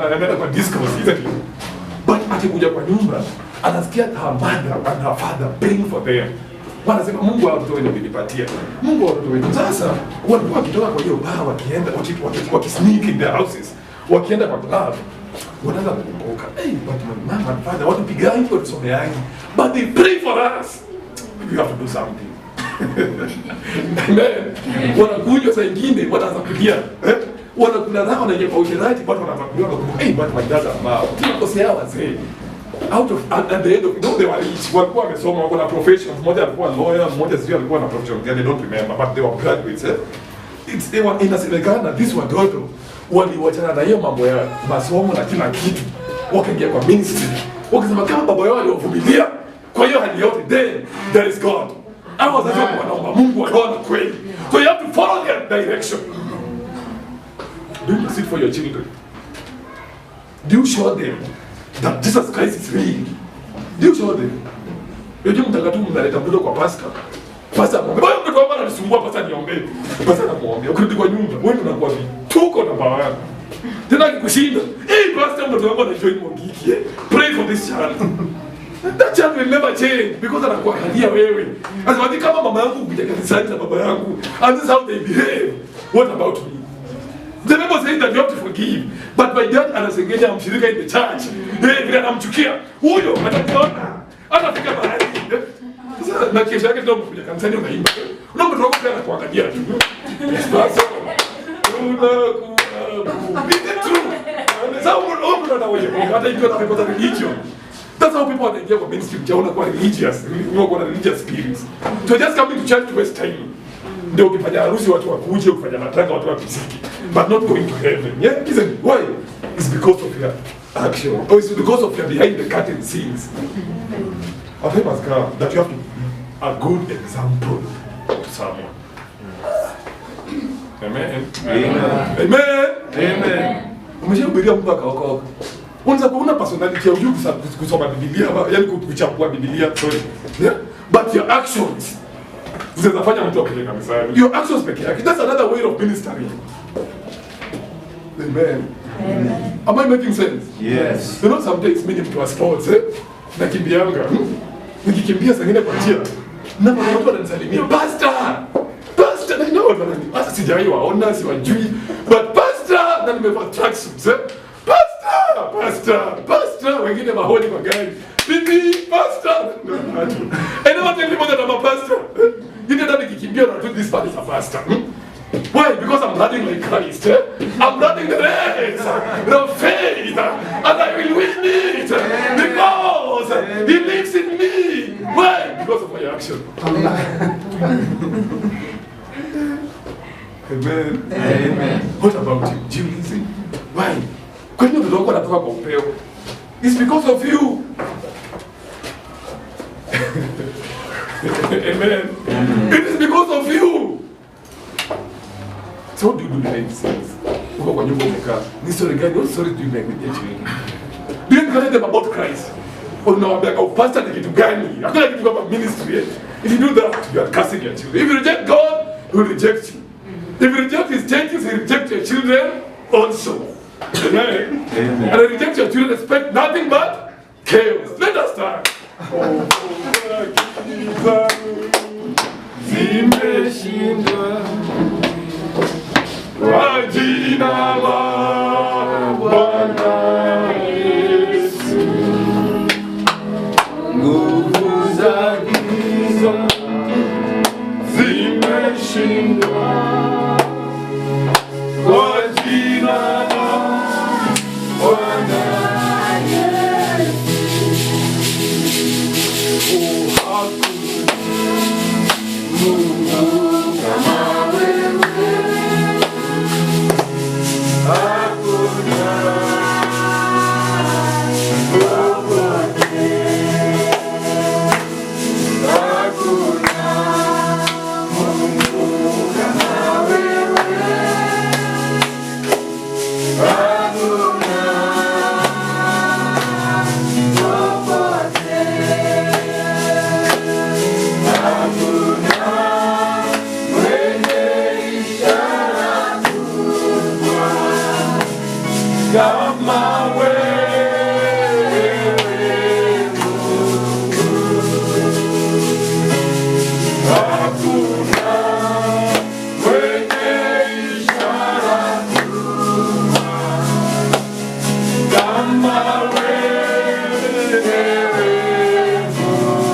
anaenda kwa discourse, isn't it? But akikuja kwa nyumba, anasikia her mother and her father praying for them. Wanasema Mungu wa watoto wenu amenipatia. Mungu wa watoto wenu. Sasa walikuwa wakitoka kwa hiyo baa wakienda wakisneak in their houses. Wakienda kwa club. Wanaanza kukumbuka. Hey, but my mom and father watupigangi watusomeangi. But they pray for us. We have to do something. Amen. Wanakunywa saa ingine wanaanza kulia. Wanakula raha wanaingia kwa usherati but wanaanza kulia. Hey, but my dad and mom. Tunakosea wazee. Out of at the end of they were rich. Walikuwa wamesoma, wako na professions. Mmoja alikuwa lawyer, mmoja sio alikuwa na profession gani, I don't remember, but they were graduates. They were inasemekana these watoto waliwachana na hiyo mambo ya masomo na kila kitu, wakaingia kwa ministry. Wakisema kama baba yao aliwavumilia kwa hiyo hali yote, then there is God. Hao wazazi wanaomba Mungu anaona kweli. So you have to follow their direction. Do you seek for your children? Do you show them that Jesus Christ is real? Do you show them? Yeye mtakatifu mnaleta mtoto kwa pastor. Pastor amwombe. Bwana mtoto wangu ananisumbua, pastor niombe. Pastor anamuombe. Ukirudi kwa nyumba, wewe unakuwa tuko na baba yako. Tena kikushinda. Hey pastor, mtoto wangu anajoin Mongiki. Pray for this child. That child will never change because anakuangalia wewe. Asante kama mama yangu kuja kanisani na baba yangu. And this is how they behave. What about me? The Bible says that you have to forgive. But my dad anasengenya mshirika in the church. Vile anamchukia. Huyo atakuona. Atafika mahali. Sasa na kesho yake ndio mkuja kanisani unaimba. Unaomba tu kwa kuangalia tu. Sasa be the truth. Sasa unaomba na wewe. Hata ikiwa na pepo za religion. That's how people wanaingia kwa ministry mchaona kwa religious. Wako na religious spirits. So just coming to church to waste time. Ndio ukifanya harusi watu wakuje, ukifanya matanga watu wakiziki, but not going to heaven. Yeah, isn't it? Why? It's because of your action, or it's because of your behind the curtain scenes. A time has come that you have to be a good example to someone. Amen. Amen. Amen. Amen. Umeshahubiria mtu akaokoka. Unaweza kuona personality ya ujuzi kusoma Biblia, yaani kuchambua Biblia, sorry. Yeah? But your actions zinafanya mtu apeleke kanisani. Your actions peke yake. That's another way of ministering. Amen. Amen. Am I making sense? Yes. You know sometimes mimi mtu wa sports, nakimbianga. Nikikimbia saa nyingine kwa njia. Na watu wananisalimia, "Pastor! Pastor!" Na ndio wananiambia, "Sasa sijawahi waona, siwajui." But pastor, na nimevaa tracksuits, Pastor! Pastor! Pastor! Wengine mahoni kwa gari. Bibi, pastor! I never tell people that I'm a pastor. You know that nikikimbia na do this part is a pastor. Why? Because I'm running like Christ. I'm running the race of faith, and I will win it because He lives in me. Why? Because of my action. Amen. Amen. What about you? Do you listen? Why? When you don't want to talk about it's because of you. Amen. It is because of you. So what do you do behind the scenes? When you go to the car, what story do you make with your children? Do you tell them about Christ? Oh no, I'm like, oh, pastor, I get to Ghani. I'm going to give up a ministry. If you do that, you are cursing your children. If you reject God, He will reject you. If you reject His changes, He will reject your children also. Amen. Amen. And I reject your children, expect nothing but chaos. Let us start. Zimeshindwa Kwa jina la Bwana Yesu, nguvu za giza zimeshindwa kwa jina la Bwana Yesu. Oh, hakuna Mungu kama wewe, hakuna popote, hakuna Mungu kama wewe, hakuna popote, hakuna mwenye ishara kubwa kama wewe Mungu. Hakuna mwenye ishara kubwa kama wewe Mungu.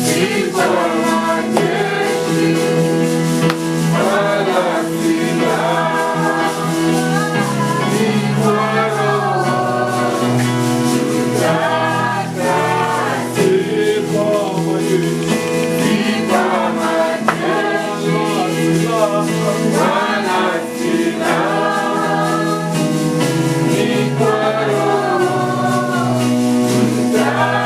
Sifa majeshi wala silaha ni kwa Roho Mtakatifu. Sifa majeshi, sifa majeshi wala silaha ni kwa Roho Mtakatifu.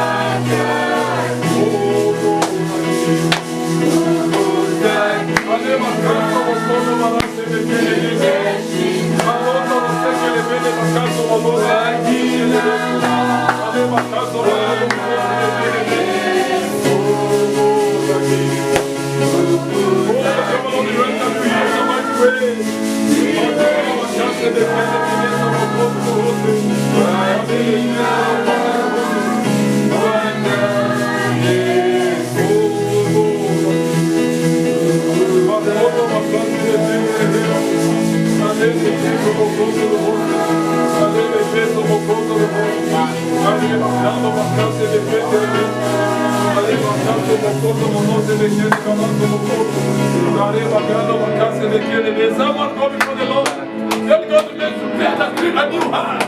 Someone go before the Lord. Tell God to make you better, clean a new heart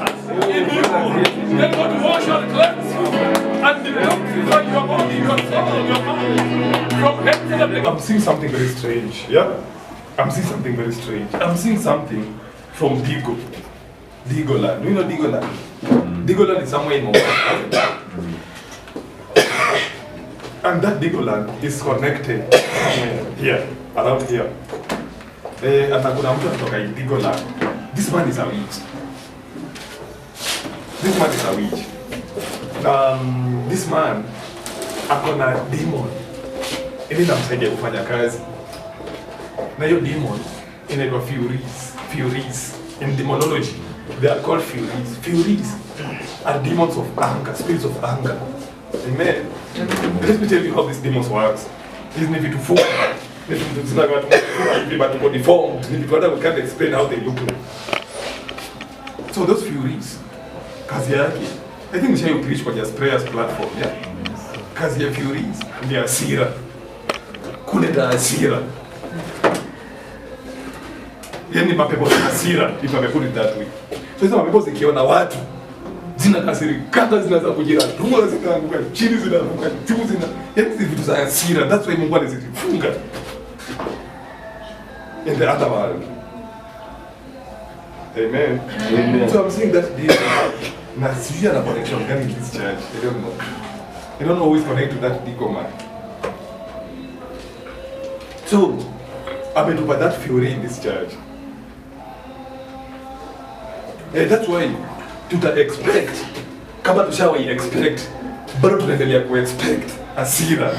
in you. Tell God to wash and cleanse you and detoxify your body, your soul, your mind from head to the leg. I'm seeing something very strange. Yeah? I'm seeing something very strange. I'm seeing something from Digo. Digo land. Do you know Digo land? Digo land is somewhere in Mombasa. And that Digo land is connected here, around here. And kuna mtu anatoka Digo land. This man is a witch. This man is a witch. This man akona demon ili namsaidia kufanya kazi. Na hiyo demon inaitwa Furies. In demonology, they are called Furies. Furies are demons of anger, spirits of anger. Amen. Let me tell you how these demons works. These need to fall. But deformed. We can't explain how they look like. So those Furies, kazi yake, I think Mshayo preach for their prayers platform, yeah? Kazi ya Furies, ni hasira. Kuleta hasira. yani mapepo ya hasira, if I put it that way. So hizo mapepo zikiona watu zinakasirika, zinaanza kujiratua, zinaanguka chini, zinaanguka juu, yani hizi vitu za hasira. That's why Mungu anazifunga in the other world. Amen. Amen. So I'm saying that this na sijui ana connection gani in this church. I don't know. I don't know who is connected to that deacon man. So ametupa that fury in this church. That's why tuta expect kama tushawahi expect bado tunaendelea ku expect hasira.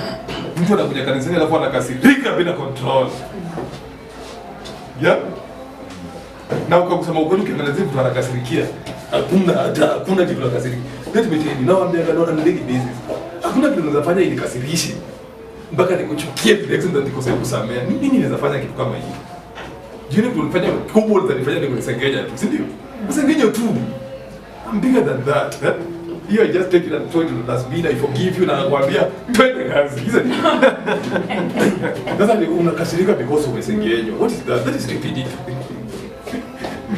Mtu anakuja kanisani alafu anakasirika bila control. Yeah? Na ukakusema ukweli ukiangalia mtu anakasirikia, hakuna kitu anakasirika. Let me tell you, now I'm there on a daily basis. Hakuna kitu unaweza fanya ili kasirishe mpaka nikuchukie to the extent that nikosea kusamea. Nini naweza fanya kitu kama hiyo? Jini tunafanya kubwa zanifanya nikusengenya tu, si ndio? Kusengenyo tu. I'm bigger than that. You are just taking and throwing to the dustbin. I forgive you na nakwambia twende kazi. Sasa ni unakasirika because umesengenywa. What is that? That is stupidity.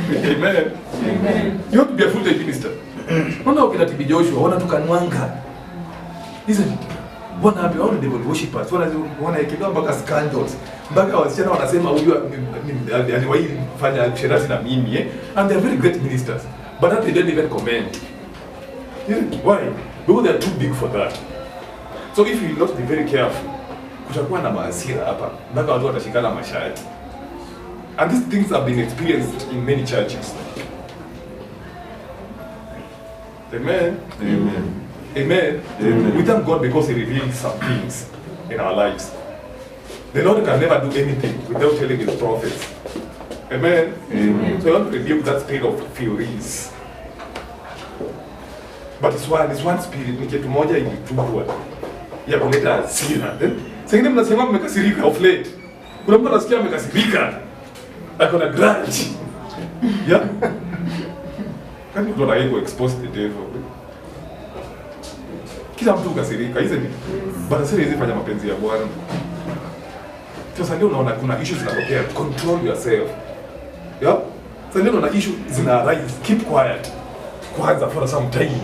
Amen. Amen. You have to be a full-time minister. Wana ukina TB Joshua, wana tukanwanga. Isn't it? Wana hapi, wana devil worshippers, wana ekidoa mpaka scandals. Mpaka wasichana wanasema huyu aliwahi fanya sherati na mimi, and they are very great ministers. But that they don't even comment. Why? Because they are too big for that. So if you not be very careful, kutakuwa na maasira hapa, mpaka watu watashikana mashati. And these things have been experienced in many churches. Amen. Amen. Amen. Amen. We thank God because He reveals some things in our lives. The Lord can never do anything without telling His prophets. Amen. Amen. So you want to rebuke that spirit of furies. But it's one spirit, ni kitu moja ilitupwa ya kuleta hasira. Sasa mnasema mmekasirika of late. Kuna mtu anasikia mmekasirika. Ako na grudge. Yeah? Kani mtu anayeko expose the devil. Kila mtu ukasirika, isn't it? But sasa hizi fanya mapenzi ya Bwana. Sasa leo unaona kuna issues zinatokea, control yourself. Yeah? Sasa leo unaona issues zina arise, keep quiet. Kwanza for some time.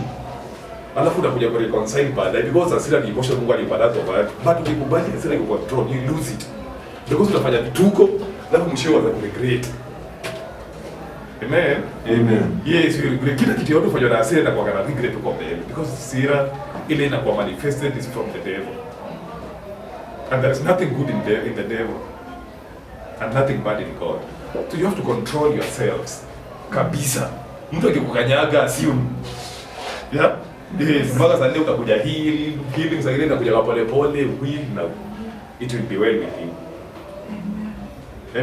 Alafu utakuja ku reconcile baadaye because hasira ni emotion Mungu alipada to bad. But ukikubali hasira iko control, you lose it. Because utafanya vituko, alafu mwisho wa regret. Amen. Amen. Yes, you regret. Kila kitu yote ufanya na hasira na kwa kana regret uko mbele because hasira ile inakuwa manifested is from the devil. And there is nothing good in the devil. And nothing bad in God. So you have to control yourselves. Kabisa. Mtu akikukanyaga assume. Yeah? Yes, mpaka sasa leo utakuja healing sasa ile inakuja pole pole, will na it will be well with you.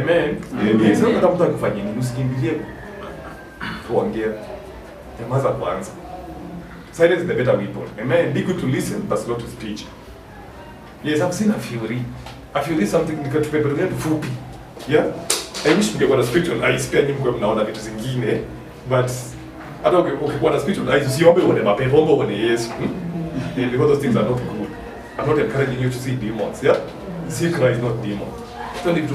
Amen. Amen. Sasa kama mtu akifanya nini usikimbilie kuongea. Nyamaza kwanza. Silence is the better weapon. Amen. Be quick to listen but slow to speech. Yes, I've seen a fury. A fury is something nikatupepelea fupi. Yeah? I wish mngekuwa na spiritual eyes pia nyinyi mngekuwa mnaona vitu zingine, but hata ukikuwa na spiritual eyes usiombe uone mapepo, omba uone Yesu. Because those things are not good. I'm not encouraging you to see demons, yeah? See Christ, not demons. So ni tu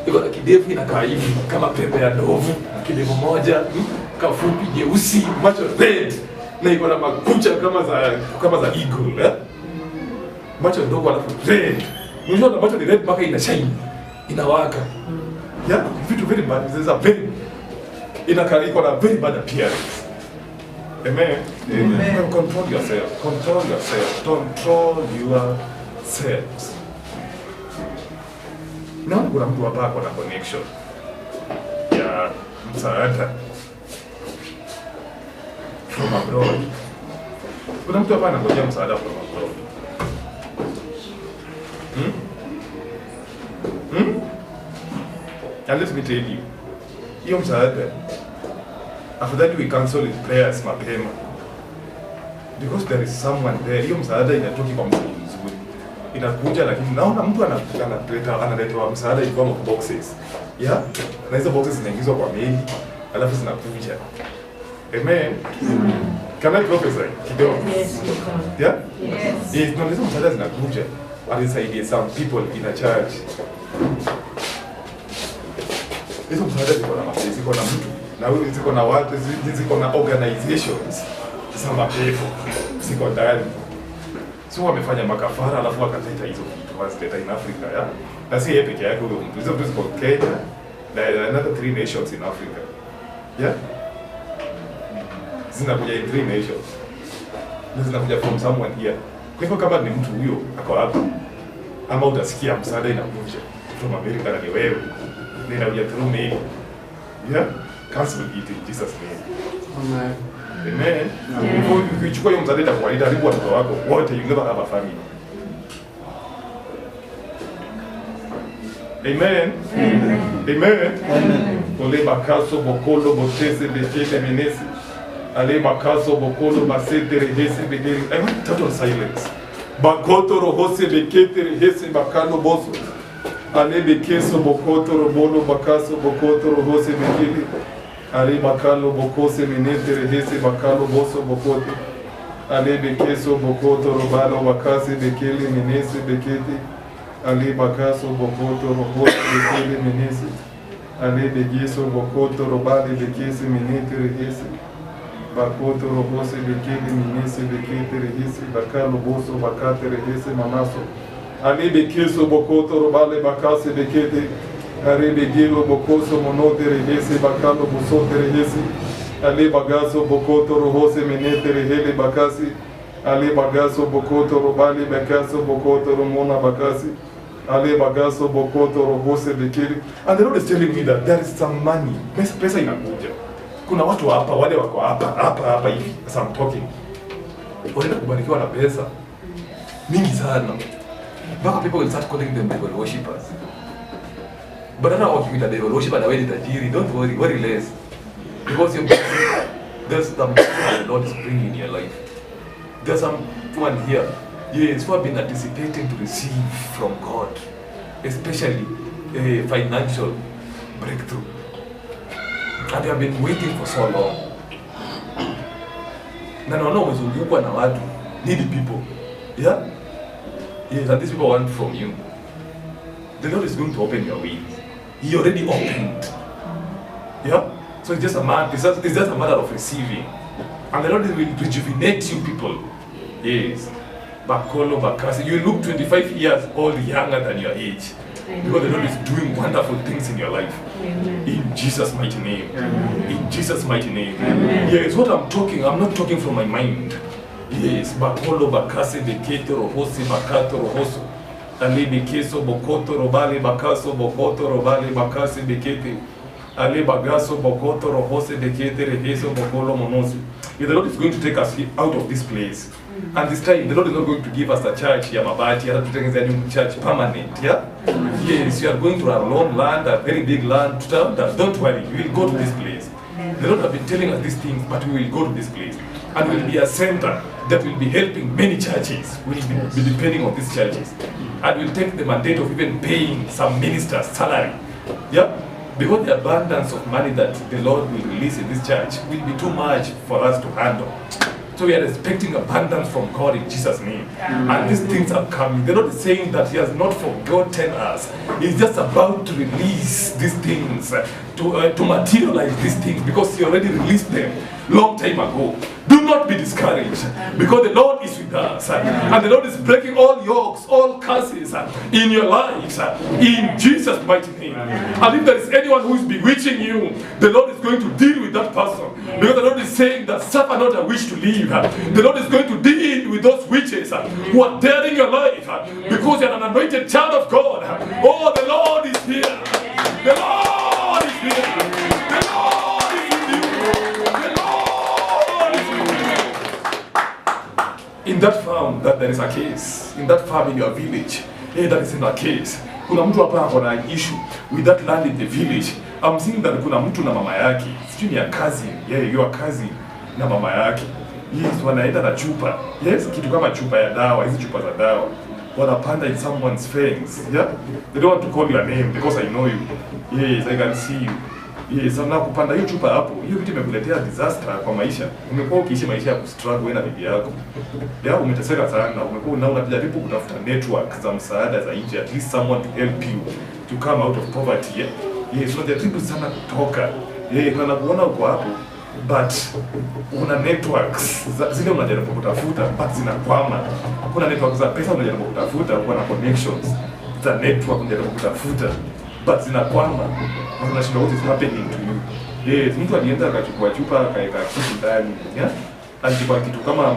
iko na kidevu inakaa hivi kama pembe ya ndovu, kidevu moja, kafupi jeusi, macho red, na iko na makucha kama za eagle, yeah? Macho ndogo alafu red. Mwisho na macho ni red mpaka ina shine. Inawaka. Yeah, vitu very bad. There's a very iko na very bad appearance. Amen. Amen. Control yourself. Control yourself. Control yourselves. Na kuna mtu hapa ako na connection ya msaada from abroad. Kuna mtu hapa anangojea msaada from abroad. And let me tell you, hiyo msaada, afadhali we cancel his prayers mapema. Because there is someone there. Hiyo msaada inatoki kwa mtu mzuri. Inakuja lakini naona mtu analeta msaada in form of boxes. Yeah? Na hizo boxes zinaingizwa kwa mail, alafu zinakuja. Amen. Can I prophesy? Kidogo. Yes. Yeah? Yes. Yes, na hizo msaada zinakuja. Walisaidie some people in a church. Hizo msaada ziko na mafisi, ziko na mtu, na wewe ziko na watu, ziko na organizations za mapepo, ziko ndani. So wamefanya makafara alafu wakaleta hizo vitu, wazileta in Africa, ya? Na si yeye peke yake huyo mtu. Hizo vitu ziko Kenya, na another 3 nations in Africa. Yeah? Zinakuja in 3 nations. Na zinakuja from someone here. Kwa hivyo kama ni mtu huyo ako hapa, ama utasikia msaada inakuja from America na ni wewe, na inakuja through me. Yeah? Cancel it in Jesus' name. Amen. Amen. Ukichukua hiyo msaada kwa itaribu watoto wako wote, you never have a family. Amen. Amen. Ole bakaso bokolo botese bekete menesi. Ale bakaso bokolo basete rehese bedeli. I want total silence. Bakoto rohose bekete rehese bakano boso. Ale bekeso bokoto robono bakaso bokoto rohose bekeli. Ale bakalo bokose menete rehese bakalo boso bokote. Ale bekeso bokoto robalo bakase bekeli menese bekete. Ale bakaso bokoto rohose bekeli menese. Ale begeso bokoto robale bekese menete rehese. Bakoto rohose bekeli menese bekete rehese. Bakalo boso bakate rehese mamaso. Ale bekeso bokoto robale bakase bekete. Ale begelo bokoso monote rehese bakalo bosote rehese. Ale bagaso bokoto rohose menete rehele bakasi. Ale bagaso bokoto robale bakaso bokoto romona bakasi. Ale bagaso bokoto rohose bekeli. And the Lord is telling me that there is some money. Pesa inakuja. Kuna watu hapa, wale wako hapa hivi. As I'm talking. Wanaenda kubarikiwa na pesa mingi sana. Mpaka people will start calling them devil worshippers. But I don't know what devil worshipper na wewe tajiri. Don't worry less. Because there's the the Lord is bringing in your life. There's someone here, yes, who have been anticipating to receive from God, especially a financial breakthrough. And they have been waiting for so long. Na naona umezungukwa na watu, needy people. Yeah? Yes, and these people want from you. The Lord is going to open your wings. He already opened. Yeah? So it's just a matter of receiving. And the Lord will rejuvenate you people. Yes. Bakolo, Bakasi. You look 25 years old younger than your age. Because the Lord is doing wonderful things in your life. Amen. In Jesus' mighty name. Amen. In Jesus' mighty name. Amen. Yes, what I'm not talking from my mind. Yes, Bakolo, Bakasi, Bekete, Rohosi, Bakato, Rohoso. Ale Bekeso, Bokoto, Robale, Bakaso, Bokoto, Robale, Bakasi, Bekete. Ale Bagaso, Bokoto, Rohose, Bekete, Reheso, Bokolo, Monosi. The Lord is going to take us out of this place. And this time, the Lord is not going to give us a church, Yamabati, a new church permanent, yeah? Yes, you are going to a long land, a very big land. Don't worry, you will go to this place. The Lord has been telling us these things, but we will go to this place. And we will be a center that will be helping many churches. We will be depending on these churches. And we'll take the mandate of even paying some ministers' salary. Yeah? Because the abundance of money that the Lord will release in this church will be too much for us to handle. So we are expecting abundance from God in Jesus' name. And these things are coming. The Lord is saying that He has not forgotten us. He's just about to release these things, to materialize these things, because He already released them long time ago. Do not be discouraged, because the Lord is with us. And the Lord is breaking all yokes, all curses in your lives, in Jesus' mighty name. And if there is anyone who is bewitching you, the Lord is going to deal with that person. Because the Lord is saying that suffer not a witch to live. The Lord is going to deal with those witches who are daring your life, because you are an anointed child of God. Oh, the Lord is here. The Lord is here. The Lord is with you. The Lord is with you. In that farm, that there is a case. In that farm in your village, that is in a case. Kuna mtu hapa ako na issue with that land in the village. I'm seeing that kuna mtu na mama yake. Sijui ni ya cousin. Yeah, your cousin na mama yake. Yes, wanaenda na chupa. Yes, kitu kama chupa ya dawa, hizi chupa za dawa. Wanapanda in someone's face. Yeah? They don't want to call your name because I know you. Yes, I can see you. Yes, na kupanda hiyo chupa hapo. Hiyo kitu imekuletea disaster kwa maisha. Umekuwa ukiishi maisha ya kustruggle wewe na bibi yako. Yeah, umeteseka sana. Umekuwa unajaribu kutafuta network za msaada za nje, at least someone to help you to come out of poverty. Yeah? Yes, unajaribu sana kutoka. Kuna kuona uko hapo, but una networks zile unajaribu kutafuta but zinakwama. Kuna networks za pesa unajaribu kutafuta, kuna connections za network unajaribu kutafuta but zinakwama. Unashindwa what is happening to you. Yes, mtu alienda akachukua chupa akaeka kitu ndani, yeah? Alichukua kitu kama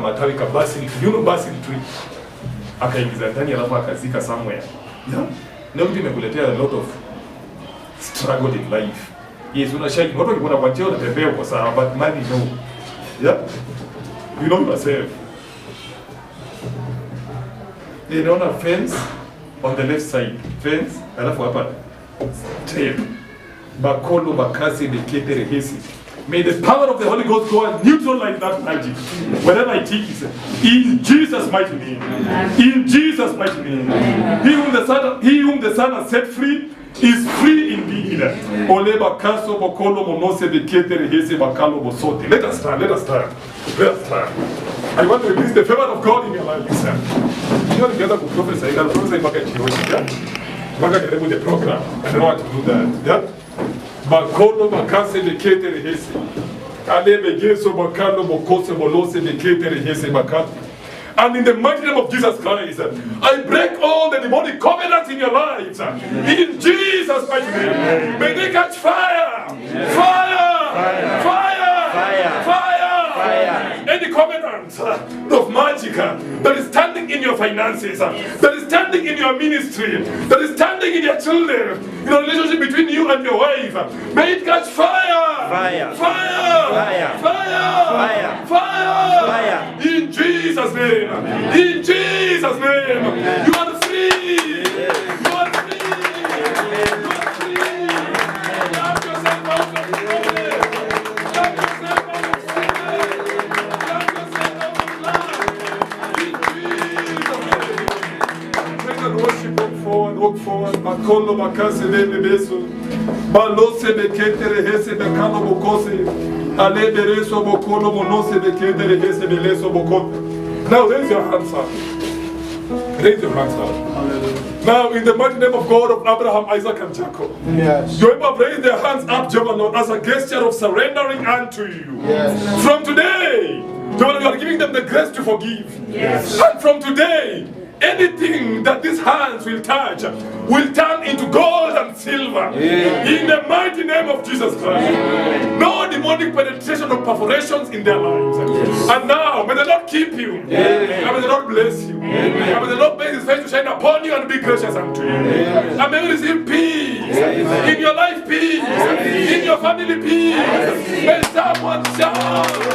matawi ka basil, you know basil tree. Akaingiza ndani alafu akazika somewhere. Yeah? Na mtu imekuletea a lot of struggle in life. Yes, unashaki watu wakikuona kwa cheo unatembea uko sawa, but money no. Yeah? You know yourself. Unaona fence on the left side. Fence, alafu hapa tape. Bakolo bakasi bekete rehesi. May the power of the Holy Ghost go and neutralize that magic. Whenever I take it, in Jesus' mighty name. In Jesus' mighty name. He whom the Son has set free is free indeed. Ole bakaso bokolo monose bekete rehesi bakalo bosote. Let us stand. Let us stand. Let us stand. I want to release the favor of God in your life, sir. You know, together with prophesy, you can prophesy back at you, yeah? Back at the program. I don't want to do that, yeah? Bakolo bakase bekete rehese. Ale begeso bakalo bokose bolose bekete rehese bakate. And in the mighty name of Jesus Christ, I break all the demonic covenants in your lives. In Jesus' mighty name. May they catch fire. Fire. Fire. Fire. Fire. Fire. Any covenant of magic that is standing in your finances, that is standing in your ministry, that is standing in your children, in a relationship between you and your wife, may it catch fire! Fire! Fire! Fire! Fire! Fire! Fire! In Jesus' name! In Jesus' name! You are free! You are free! You are free! Love yourself out of sin! Love yourself out of sin! Walk forward, Makolo Makase Beso, Balose Bekete Rehese Bekano Bokose, Ale Bereso Bokolo Monose Bekete Rehese Beleso Bokot. Now raise your hands up. Raise your hands up. Now in the mighty name of God of Abraham, Isaac and Jacob. Yes. You have raised their hands up, Jehovah Lord, as a gesture of surrendering unto you. Yes. From today, Jehovah, you are giving them the grace to forgive. Yes. And from today, anything that these hands will touch will turn into gold and silver. Yeah. In the mighty name of Jesus Christ. Yeah. No demonic penetration or perforations in their lives. Yes. And now, may the Lord keep you. Yeah. And may the Lord bless you. Yeah. And may the Lord make his face to shine upon you and be gracious unto you. Yeah. And may you receive peace. Yeah. In your life, peace. Yeah. In your family, peace. Yeah. May someone shout.